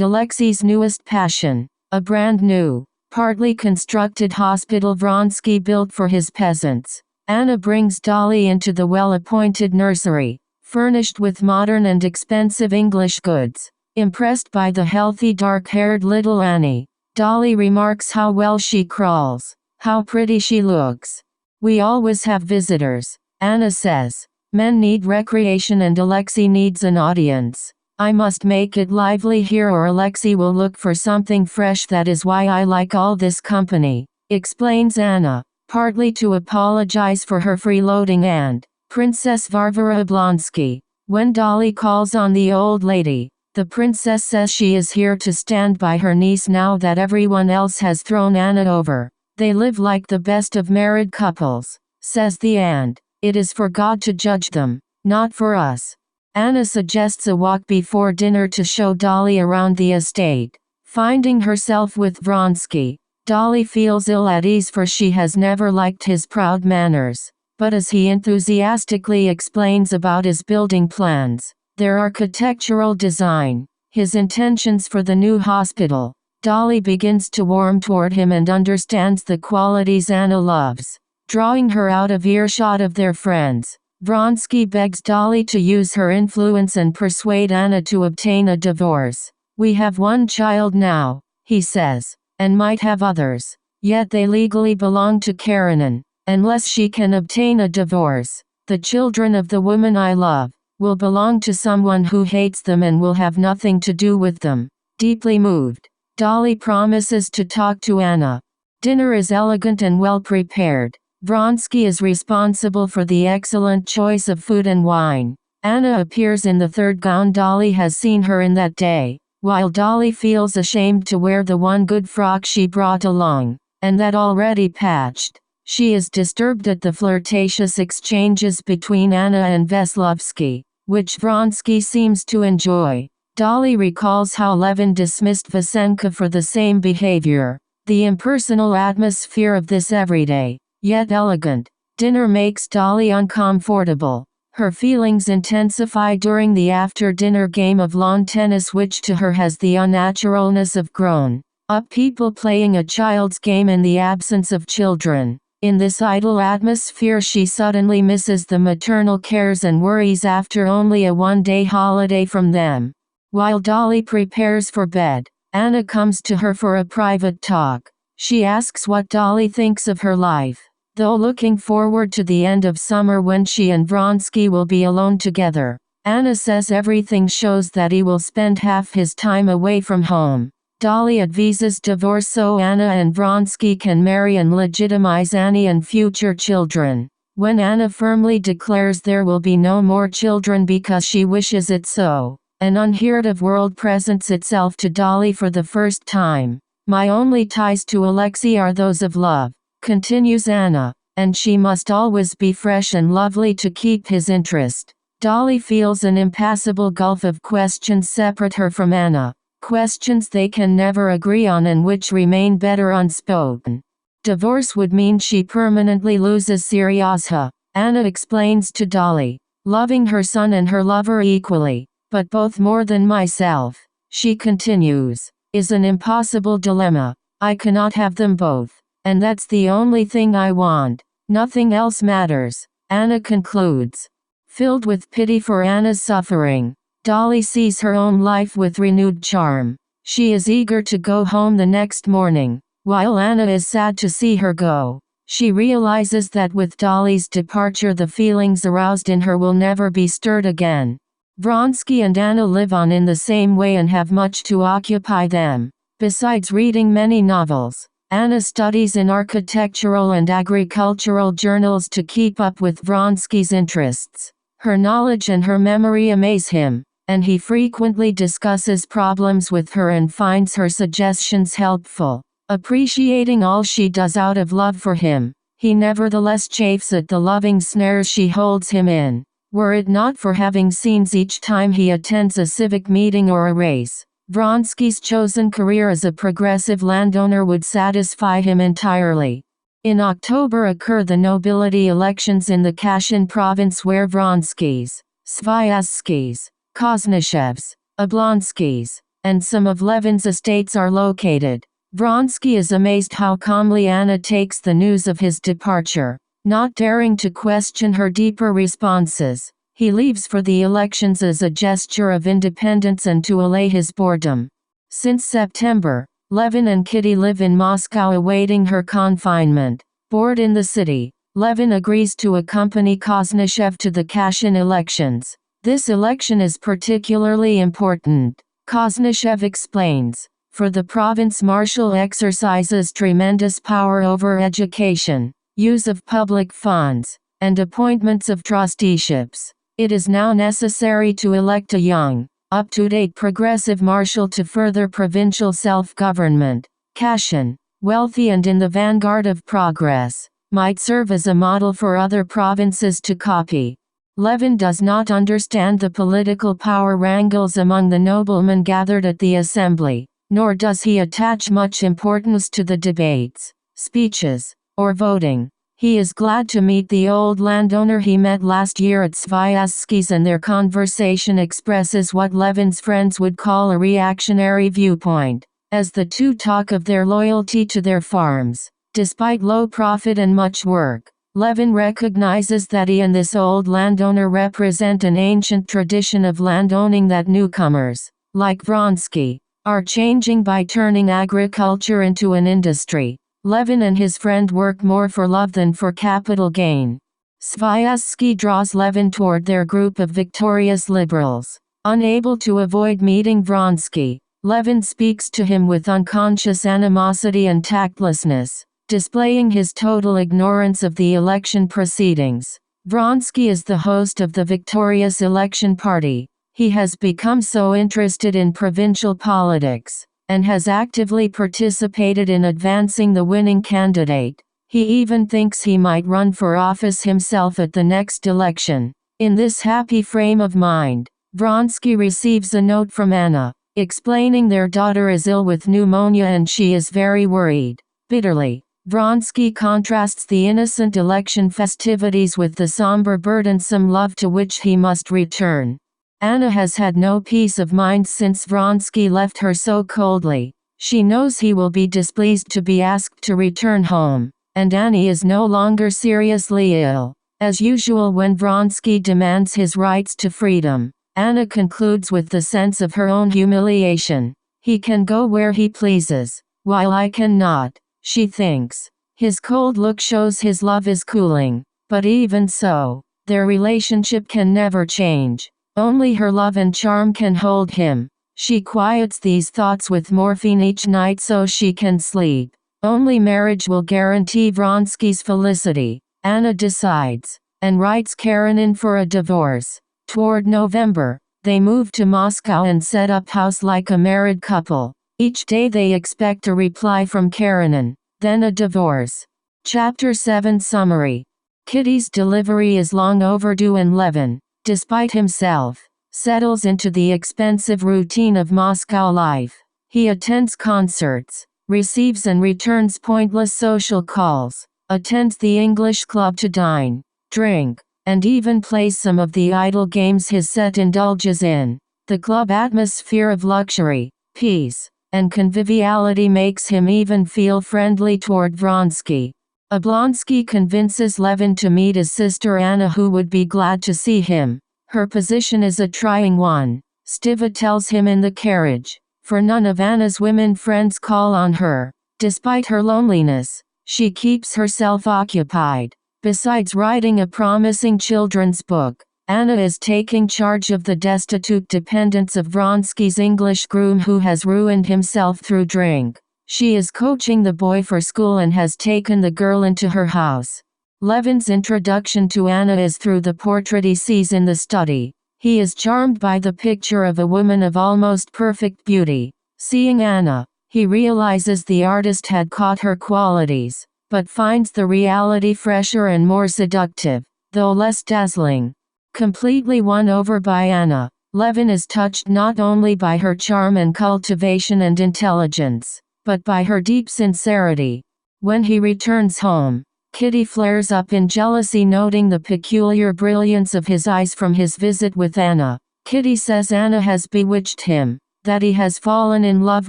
Alexei's newest passion, a brand new, partly constructed hospital Vronsky built for his peasants. Anna brings Dolly into the well-appointed nursery, furnished with modern and expensive English goods. Impressed by the healthy dark-haired little Annie, Dolly remarks how well she crawls, how pretty she looks. We always have visitors, Anna says. Men need recreation and Alexei needs an audience. I must make it lively here or Alexei will look for something fresh. That is why I like all this company, explains Anna, partly to apologize for her freeloading aunt, Princess Varvara Oblonsky. When Dolly calls on the old lady, the princess says she is here to stand by her niece now that everyone else has thrown Anna over. They live like the best of married couples, says the aunt. It is for God to judge them, not for us. Anna suggests a walk before dinner to show Dolly around the estate. Finding herself with Vronsky, Dolly feels ill at ease for she has never liked his proud manners. But as he enthusiastically explains about his building plans, their architectural design, his intentions for the new hospital, Dolly begins to warm toward him and understands the qualities Anna loves. Drawing her out of earshot of their friends, Vronsky begs Dolly to use her influence and persuade Anna to obtain a divorce. We have one child now, he says, and might have others, yet they legally belong to Karenina. Unless she can obtain a divorce, the children of the woman I love will belong to someone who hates them and will have nothing to do with them. Deeply moved, Dolly promises to talk to Anna. Dinner is elegant and well prepared. Vronsky is responsible for the excellent choice of food and wine. Anna appears in the third gown Dolly has seen her in that day, while Dolly feels ashamed to wear the one good frock she brought along, and that already patched. She is disturbed at the flirtatious exchanges between Anna and Veslovsky, which Vronsky seems to enjoy. Dolly recalls how Levin dismissed Vasenka for the same behavior. The impersonal atmosphere of this everyday, yet elegant, dinner makes Dolly uncomfortable. Her feelings intensify during the after-dinner game of lawn tennis, which to her has the unnaturalness of grown-up people playing a child's game in the absence of children. In this idle atmosphere she suddenly misses the maternal cares and worries after only a one-day holiday from them. While Dolly prepares for bed, Anna comes to her for a private talk. She asks what Dolly thinks of her life, though looking forward to the end of summer when she and Vronsky will be alone together. Anna says everything shows that he will spend half his time away from home. Dolly advises divorce so Anna and Vronsky can marry and legitimize Annie and future children. When Anna firmly declares there will be no more children because she wishes it so, an unheard of world presents itself to Dolly for the first time. My only ties to Alexei are those of love, continues Anna, and she must always be fresh and lovely to keep his interest. Dolly feels an impassable gulf of questions separate her from Anna. Questions they can never agree on and which remain better unspoken. Divorce would mean she permanently loses Seryozha, Anna explains to Dolly. Loving her son and her lover equally, but both more than myself, she continues, is an impossible dilemma. I cannot have them both, and that's the only thing I want. Nothing else matters, Anna concludes. Filled with pity for Anna's suffering, Dolly sees her own life with renewed charm. She is eager to go home the next morning, while Anna is sad to see her go. She realizes that with Dolly's departure the feelings aroused in her will never be stirred again. Vronsky and Anna live on in the same way and have much to occupy them. Besides reading many novels, Anna studies in architectural and agricultural journals to keep up with Vronsky's interests. Her knowledge and her memory amaze him, and he frequently discusses problems with her and finds her suggestions helpful. Appreciating all she does out of love for him, he nevertheless chafes at the loving snares she holds him in. Were it not for having scenes each time he attends a civic meeting or a race, Vronsky's chosen career as a progressive landowner would satisfy him entirely. In October occur the nobility elections in the Kashin province where Vronskys, Sviazskys, Koznachevs, Oblonskys, and some of Levin's estates are located. Vronsky is amazed how calmly Anna takes the news of his departure. Not daring to question her deeper responses, he leaves for the elections as a gesture of independence and to allay his boredom. Since September, Levin and Kitty live in Moscow awaiting her confinement. Bored in the city, Levin agrees to accompany Koznachev to the Kashin elections. This election is particularly important, Koznachev explains, for the province marshal exercises tremendous power over education, use of public funds, and appointments of trusteeships. It is now necessary to elect a young, up-to-date progressive marshal to further provincial self-government. Kashin, wealthy and in the vanguard of progress, might serve as a model for other provinces to copy. Levin does not understand the political power wrangles among the noblemen gathered at the assembly, nor does he attach much importance to the debates, speeches, or voting. He is glad to meet the old landowner he met last year at Sviazsky's, and their conversation expresses what Levin's friends would call a reactionary viewpoint, as the two talk of their loyalty to their farms. Despite low profit and much work, Levin recognizes that he and this old landowner represent an ancient tradition of landowning that newcomers, like Vronsky, are changing by turning agriculture into an industry. Levin and his friend work more for love than for capital gain. Sviazsky draws Levin toward their group of victorious liberals. Unable to avoid meeting Vronsky, Levin speaks to him with unconscious animosity and tactlessness, displaying his total ignorance of the election proceedings. Vronsky is the host of the victorious election party. He has become so interested in provincial politics, and has actively participated in advancing the winning candidate. He even thinks he might run for office himself at the next election. In this happy frame of mind, Vronsky receives a note from Anna, explaining their daughter is ill with pneumonia and she is very worried. Bitterly, Vronsky contrasts the innocent election festivities with the somber burdensome love to which he must return. Anna has had no peace of mind since Vronsky left her so coldly. She knows he will be displeased to be asked to return home, and Annie is no longer seriously ill. As usual when Vronsky demands his rights to freedom, Anna concludes with the sense of her own humiliation. He can go where he pleases, while I cannot, she thinks. His cold look shows his love is cooling, but even so, their relationship can never change. Only her love and charm can hold him. She quiets these thoughts with morphine each night so she can sleep. Only marriage will guarantee Vronsky's felicity, Anna decides, and writes Karenina for a divorce. Toward November, they move to Moscow and set up house like a married couple. Each day they expect a reply from Karenina, then a divorce. Chapter 7 Summary. Kitty's delivery is long overdue and Levin, despite himself, settles into the expensive routine of Moscow life. He attends concerts, receives and returns pointless social calls, attends the English club to dine, drink, and even plays some of the idle games his set indulges in. The club atmosphere of luxury, peace, and conviviality makes him even feel friendly toward Vronsky. Oblonsky convinces Levin to meet his sister Anna, who would be glad to see him. Her position is a trying one, Stiva tells him in the carriage, for none of Anna's women friends call on her. Despite her loneliness, she keeps herself occupied. Besides writing a promising children's book, Anna is taking charge of the destitute dependents of Vronsky's English groom who has ruined himself through drink. She is coaching the boy for school and has taken the girl into her house. Levin's introduction to Anna is through the portrait he sees in the study. He is charmed by the picture of a woman of almost perfect beauty. Seeing Anna, he realizes the artist had caught her qualities, but finds the reality fresher and more seductive, though less dazzling. Completely won over by Anna, Levin is touched not only by her charm and cultivation and intelligence, but by her deep sincerity. When he returns home, Kitty flares up in jealousy, noting the peculiar brilliance of his eyes from his visit with Anna. Kitty says Anna has bewitched him, that he has fallen in love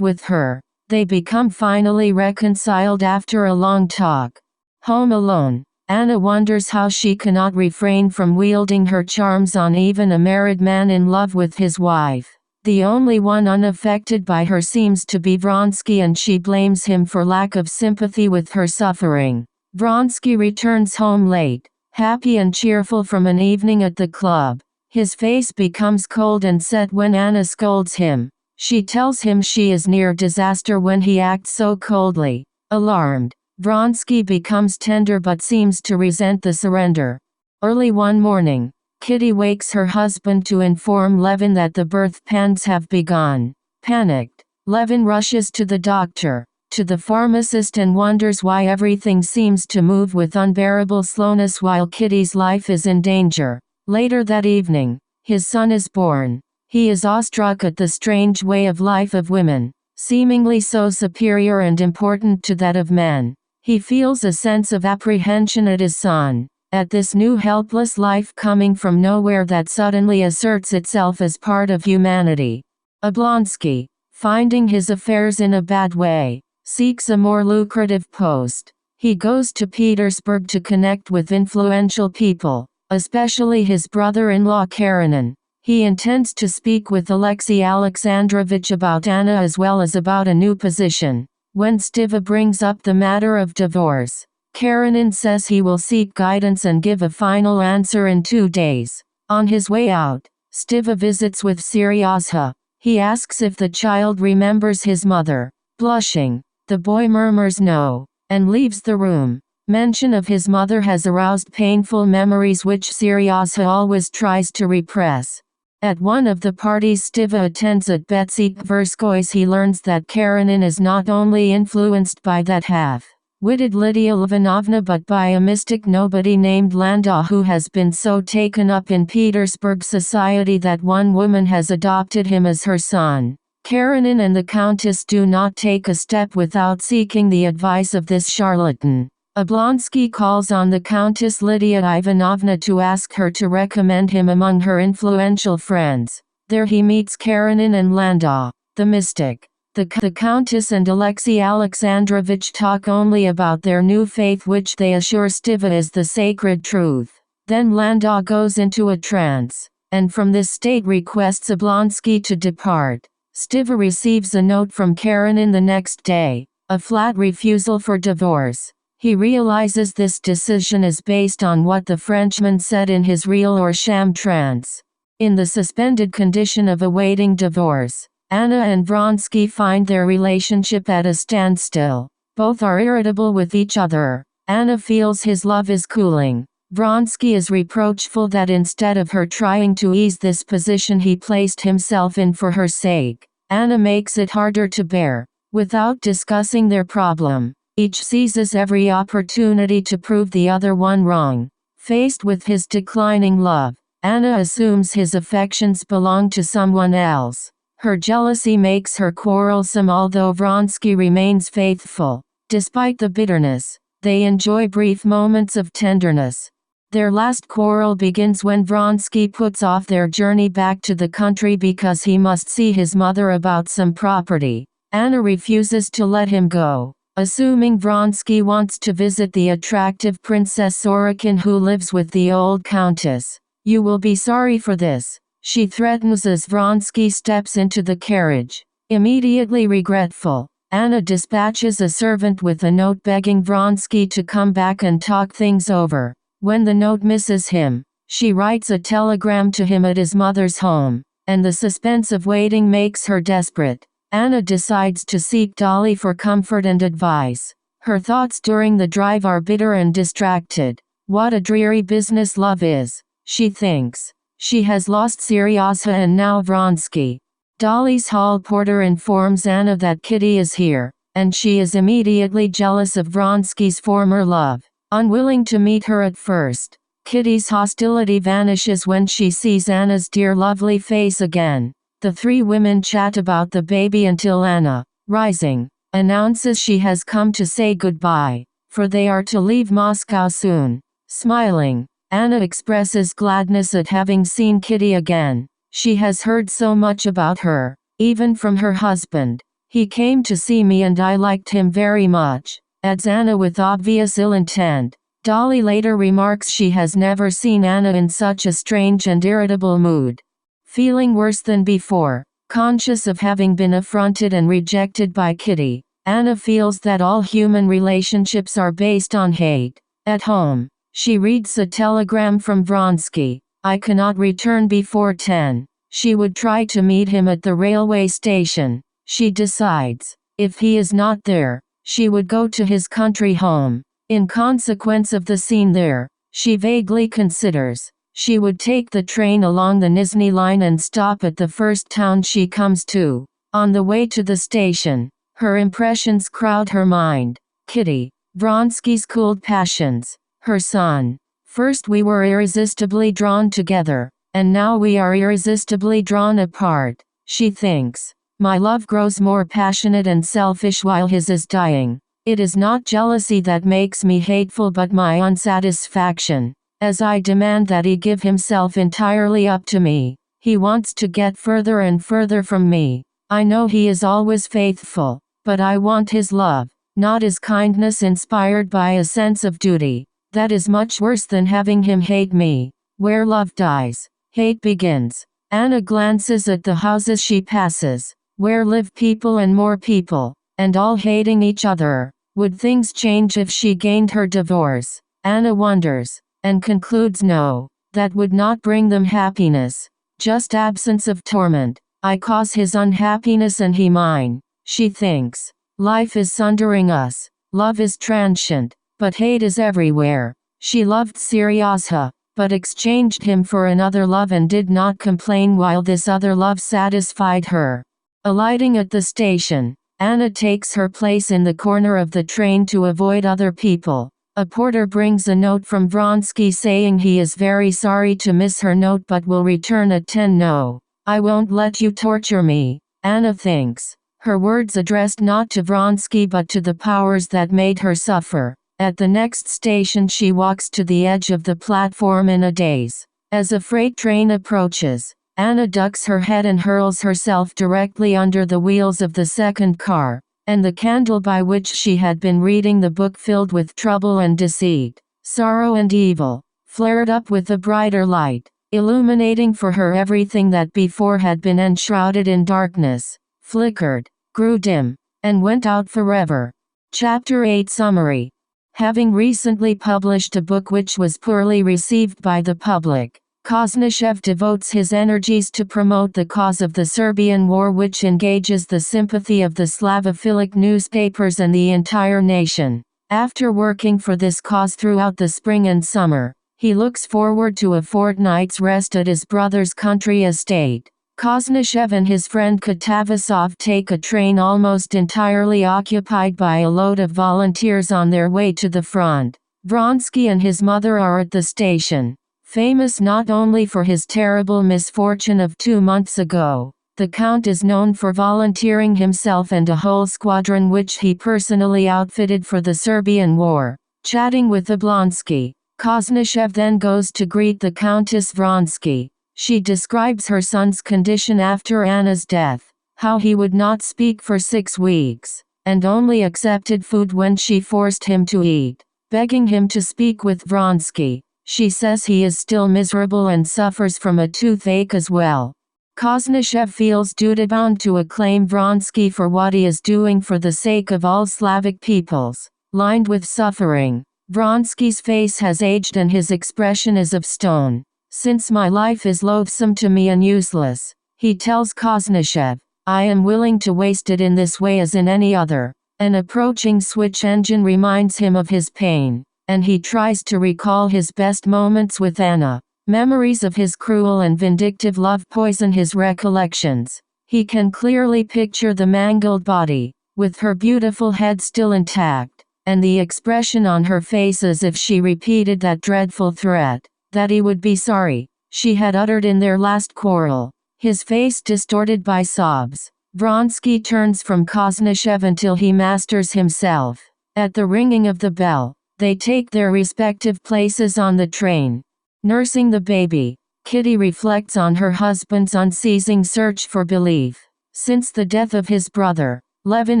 with her. They become finally reconciled after a long talk. Home alone, Anna wonders how she cannot refrain from wielding her charms on even a married man in love with his wife. The only one unaffected by her seems to be Vronsky, and she blames him for lack of sympathy with her suffering. Vronsky returns home late, happy and cheerful from an evening at the club. His face becomes cold and set when Anna scolds him. She tells him she is near disaster when he acts so coldly. Alarmed, Vronsky becomes tender but seems to resent the surrender. Early one morning, Kitty wakes her husband to inform Levin that the birth pangs have begun. Panicked, Levin rushes to the doctor, to the pharmacist, and wonders why everything seems to move with unbearable slowness while Kitty's life is in danger. Later that evening, his son is born. He is awestruck at the strange way of life of women, seemingly so superior and important to that of men. He feels a sense of apprehension at his son, at this new helpless life coming from nowhere that suddenly asserts itself as part of humanity. Oblonsky, finding his affairs in a bad way, seeks a more lucrative post. He goes to Petersburg to connect with influential people, especially his brother-in-law Karenina. He intends to speak with Alexei Alexandrovich about Anna as well as about a new position. When Stiva brings up the matter of divorce, Karenina says he will seek guidance and give a final answer in 2 days. On his way out, Stiva visits with Seryozha. He asks if the child remembers his mother. Blushing, the boy murmurs no, and leaves the room. Mention of his mother has aroused painful memories which Seryozha always tries to repress. At one of the parties Stiva attends at Betsy Tverskoy's, he learns that Karenina is not only influenced by that half-witted Lydia Ivanovna but by a mystic nobody named Landau who has been so taken up in Petersburg society that one woman has adopted him as her son. Karenina and the Countess do not take a step without seeking the advice of this charlatan. Oblonsky calls on the Countess Lydia Ivanovna to ask her to recommend him among her influential friends. There he meets Karenina and Landau, the mystic. The Countess and Alexei Alexandrovich talk only about their new faith, which they assure Stiva is the sacred truth. Then Landau goes into a trance, and from this state requests Oblonsky to depart. Stiva receives a note from Karenina the next day, a flat refusal for divorce. He realizes this decision is based on what the Frenchman said in his real or sham trance. In the suspended condition of awaiting divorce, Anna and Vronsky find their relationship at a standstill. Both are irritable with each other. Anna feels his love is cooling. Vronsky is reproachful that instead of her trying to ease this position he placed himself in for her sake. Anna makes it harder to bear. Without discussing their problem, each seizes every opportunity to prove the other one wrong. Faced with his declining love, Anna assumes his affections belong to someone else. Her jealousy makes her quarrelsome, although Vronsky remains faithful. Despite the bitterness, they enjoy brief moments of tenderness. Their last quarrel begins when Vronsky puts off their journey back to the country because he must see his mother about some property. Anna refuses to let him go, assuming Vronsky wants to visit the attractive Princess Sorokin who lives with the old countess. "You will be sorry for this," she threatens as Vronsky steps into the carriage. Immediately regretful, Anna dispatches a servant with a note begging Vronsky to come back and talk things over. When the note misses him, She writes a telegram to him at his mother's home, and the suspense of waiting makes her desperate. Anna decides to seek Dolly for comfort and advice. Her thoughts during the drive are bitter and distracted. What a dreary business love is, she thinks. She has lost Seryozha and now Vronsky. Dolly's hall porter informs Anna that Kitty is here, and she is immediately jealous of Vronsky's former love. Unwilling to meet her at first, Kitty's hostility vanishes when she sees Anna's dear lovely face again. The three women chat about the baby until Anna, rising, announces she has come to say goodbye, for they are to leave Moscow soon. Smiling, Anna expresses gladness at having seen Kitty again. She has heard so much about her, even from her husband. He came to see me and I liked him very much, adds Anna with obvious ill intent. Dolly later remarks she has never seen Anna in such a strange and irritable mood. Feeling worse than before, conscious of having been affronted and rejected by Kitty, Anna feels that all human relationships are based on hate. At home, she reads a telegram from Vronsky. I cannot return before 10. She would try to meet him at the railway station. She decides, if he is not there, she would go to his country home. In consequence of the scene there, she vaguely considers, she would take the train along the Nizhny line and stop at the first town she comes to. On the way to the station, her impressions crowd her mind. Kitty, Vronsky's cooled passions, her son. First we were irresistibly drawn together, and now we are irresistibly drawn apart, she thinks. My love grows more passionate and selfish while his is dying. It is not jealousy that makes me hateful but my unsatisfaction, as I demand that he give himself entirely up to me. He wants to get further and further from me. I know he is always faithful, but I want his love, not his kindness inspired by a sense of duty. That is much worse than having him hate me. Where love dies, hate begins. Anna glances at the houses she passes, where live people and more people, and all hating each other. Would things change if she gained her divorce? Anna wonders, and concludes no, that would not bring them happiness. Just absence of torment. I cause his unhappiness and he mine, she thinks. Life is sundering us. Love is transient, but hate is everywhere. She loved Seryozha, but exchanged him for another love and did not complain while this other love satisfied her. Alighting at the station, Anna takes her place in the corner of the train to avoid other people. A porter brings a note from Vronsky saying he is very sorry to miss her note but will return at 10. No, I won't let you torture me, Anna thinks. Her words addressed not to Vronsky but to the powers that made her suffer. At the next station she walks to the edge of the platform in a daze. As a freight train approaches, Anna ducks her head and hurls herself directly under the wheels of the second car, and the candle by which she had been reading the book filled with trouble and deceit, sorrow and evil, flared up with a brighter light, illuminating for her everything that before had been enshrouded in darkness, flickered, grew dim, and went out forever. Chapter 8 Summary. Having recently published a book which was poorly received by the public, Koznishev devotes his energies to promote the cause of the Serbian war, which engages the sympathy of the Slavophilic newspapers and the entire nation. After working for this cause throughout the spring and summer, he looks forward to a fortnight's rest at his brother's country estate. Koznishev and his friend Katavasov take a train almost entirely occupied by a load of volunteers on their way to the front. Vronsky and his mother are at the station. Famous not only for his terrible misfortune of 2 months ago, the Count is known for volunteering himself and a whole squadron which he personally outfitted for the Serbian war. Chatting with Oblonsky, Koznishev then goes to greet the Countess Vronsky. She describes her son's condition after Anna's death, how he would not speak for 6 weeks, and only accepted food when she forced him to eat. Begging him to speak with Vronsky, she says he is still miserable and suffers from a toothache as well. Koznishev feels duty-bound to acclaim Vronsky for what he is doing for the sake of all Slavic peoples. Lined with suffering, Vronsky's face has aged and his expression is of stone. Since my life is loathsome to me and useless, he tells Koznishev, I am willing to waste it in this way as in any other. An approaching switch engine reminds him of his pain, and he tries to recall his best moments with Anna. Memories of his cruel and vindictive love poison his recollections. He can clearly picture the mangled body, with her beautiful head still intact, and the expression on her face as if she repeated that dreadful threat, that he would be sorry, she had uttered in their last quarrel. His face distorted by sobs, Vronsky turns from Koznishev until he masters himself. At the ringing of the bell, they take their respective places on the train. Nursing the baby, Kitty reflects on her husband's unceasing search for belief. Since the death of his brother, Levin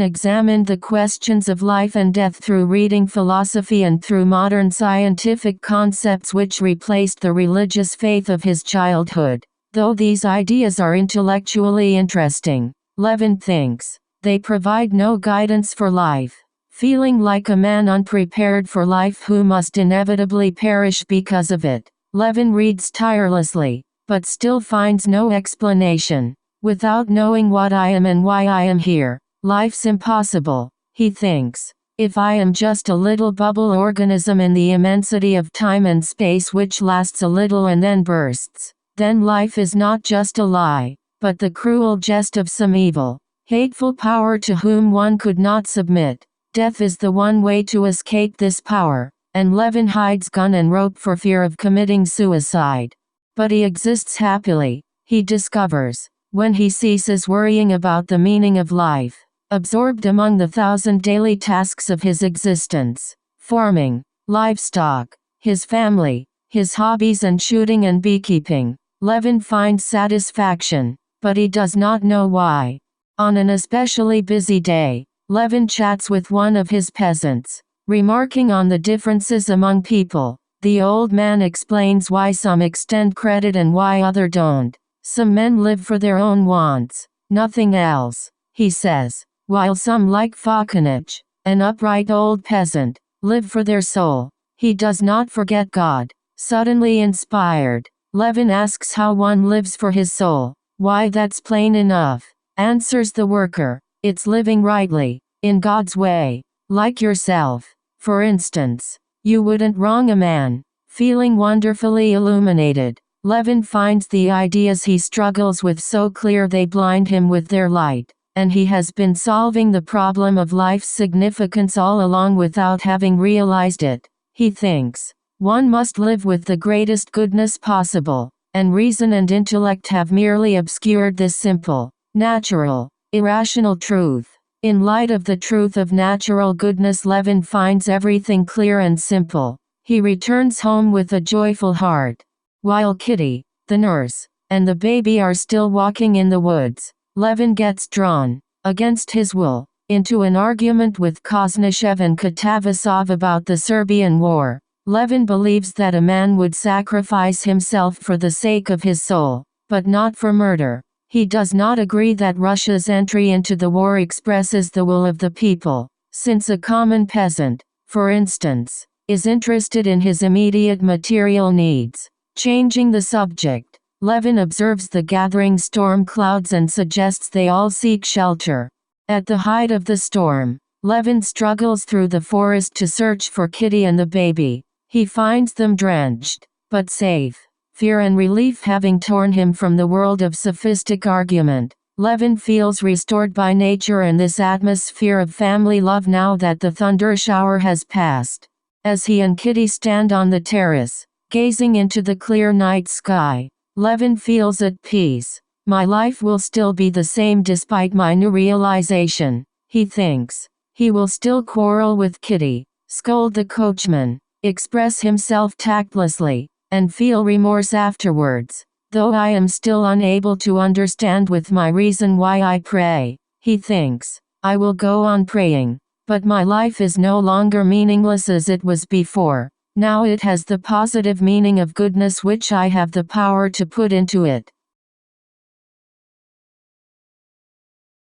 examined the questions of life and death through reading philosophy and through modern scientific concepts which replaced the religious faith of his childhood. Though these ideas are intellectually interesting, Levin thinks, they provide no guidance for life. Feeling like a man unprepared for life who must inevitably perish because of it, Levin reads tirelessly, but still finds no explanation. Without knowing what I am and why I am here, life's impossible, he thinks. If I am just a little bubble organism in the immensity of time and space which lasts a little and then bursts, then life is not just a lie, but the cruel jest of some evil, hateful power to whom one could not submit. Death is the one way to escape this power, and Levin hides gun and rope for fear of committing suicide. But he exists happily, he discovers, when he ceases worrying about the meaning of life, absorbed among the 1,000 daily tasks of his existence, farming, livestock, his family, his hobbies and shooting and beekeeping. Levin finds satisfaction, but he does not know why. On an especially busy day, Levin chats with one of his peasants. Remarking on the differences among people, the old man explains why some extend credit and why others don't. Some men live for their own wants, nothing else, he says, while some like Falconich, an upright old peasant, live for their soul. He does not forget God. Suddenly inspired, Levin asks how one lives for his soul. Why, that's plain enough, answers the worker. It's living rightly, in God's way, like yourself. For instance, you wouldn't wrong a man. Feeling wonderfully illuminated, Levin finds the ideas he struggles with so clear they blind him with their light, and he has been solving the problem of life's significance all along without having realized it. He thinks, one must live with the greatest goodness possible, and reason and intellect have merely obscured this simple, natural, irrational truth. In light of the truth of natural goodness, Levin finds everything clear and simple. He returns home with a joyful heart. While Kitty, the nurse, and the baby are still walking in the woods, Levin gets drawn, against his will, into an argument with Koznishev and Katavasov about the Serbian war. Levin believes that a man would sacrifice himself for the sake of his soul, but not for murder. He does not agree that Russia's entry into the war expresses the will of the people, since a common peasant, for instance, is interested in his immediate material needs. Changing the subject, Levin observes the gathering storm clouds and suggests they all seek shelter. At the height of the storm, Levin struggles through the forest to search for Kitty and the baby. He finds them drenched, but safe. Fear and relief having torn him from the world of sophistic argument, Levin feels restored by nature and this atmosphere of family love now that the thunder shower has passed. As he and Kitty stand on the terrace, gazing into the clear night sky, Levin feels at peace. My life will still be the same despite my new realization, he thinks. He will still quarrel with Kitty, scold the coachman, express himself tactlessly, and feel remorse afterwards. Though I am still unable to understand with my reason why I pray, he thinks, I will go on praying. But my life is no longer meaningless as it was before. Now it has the positive meaning of goodness which I have the power to put into it.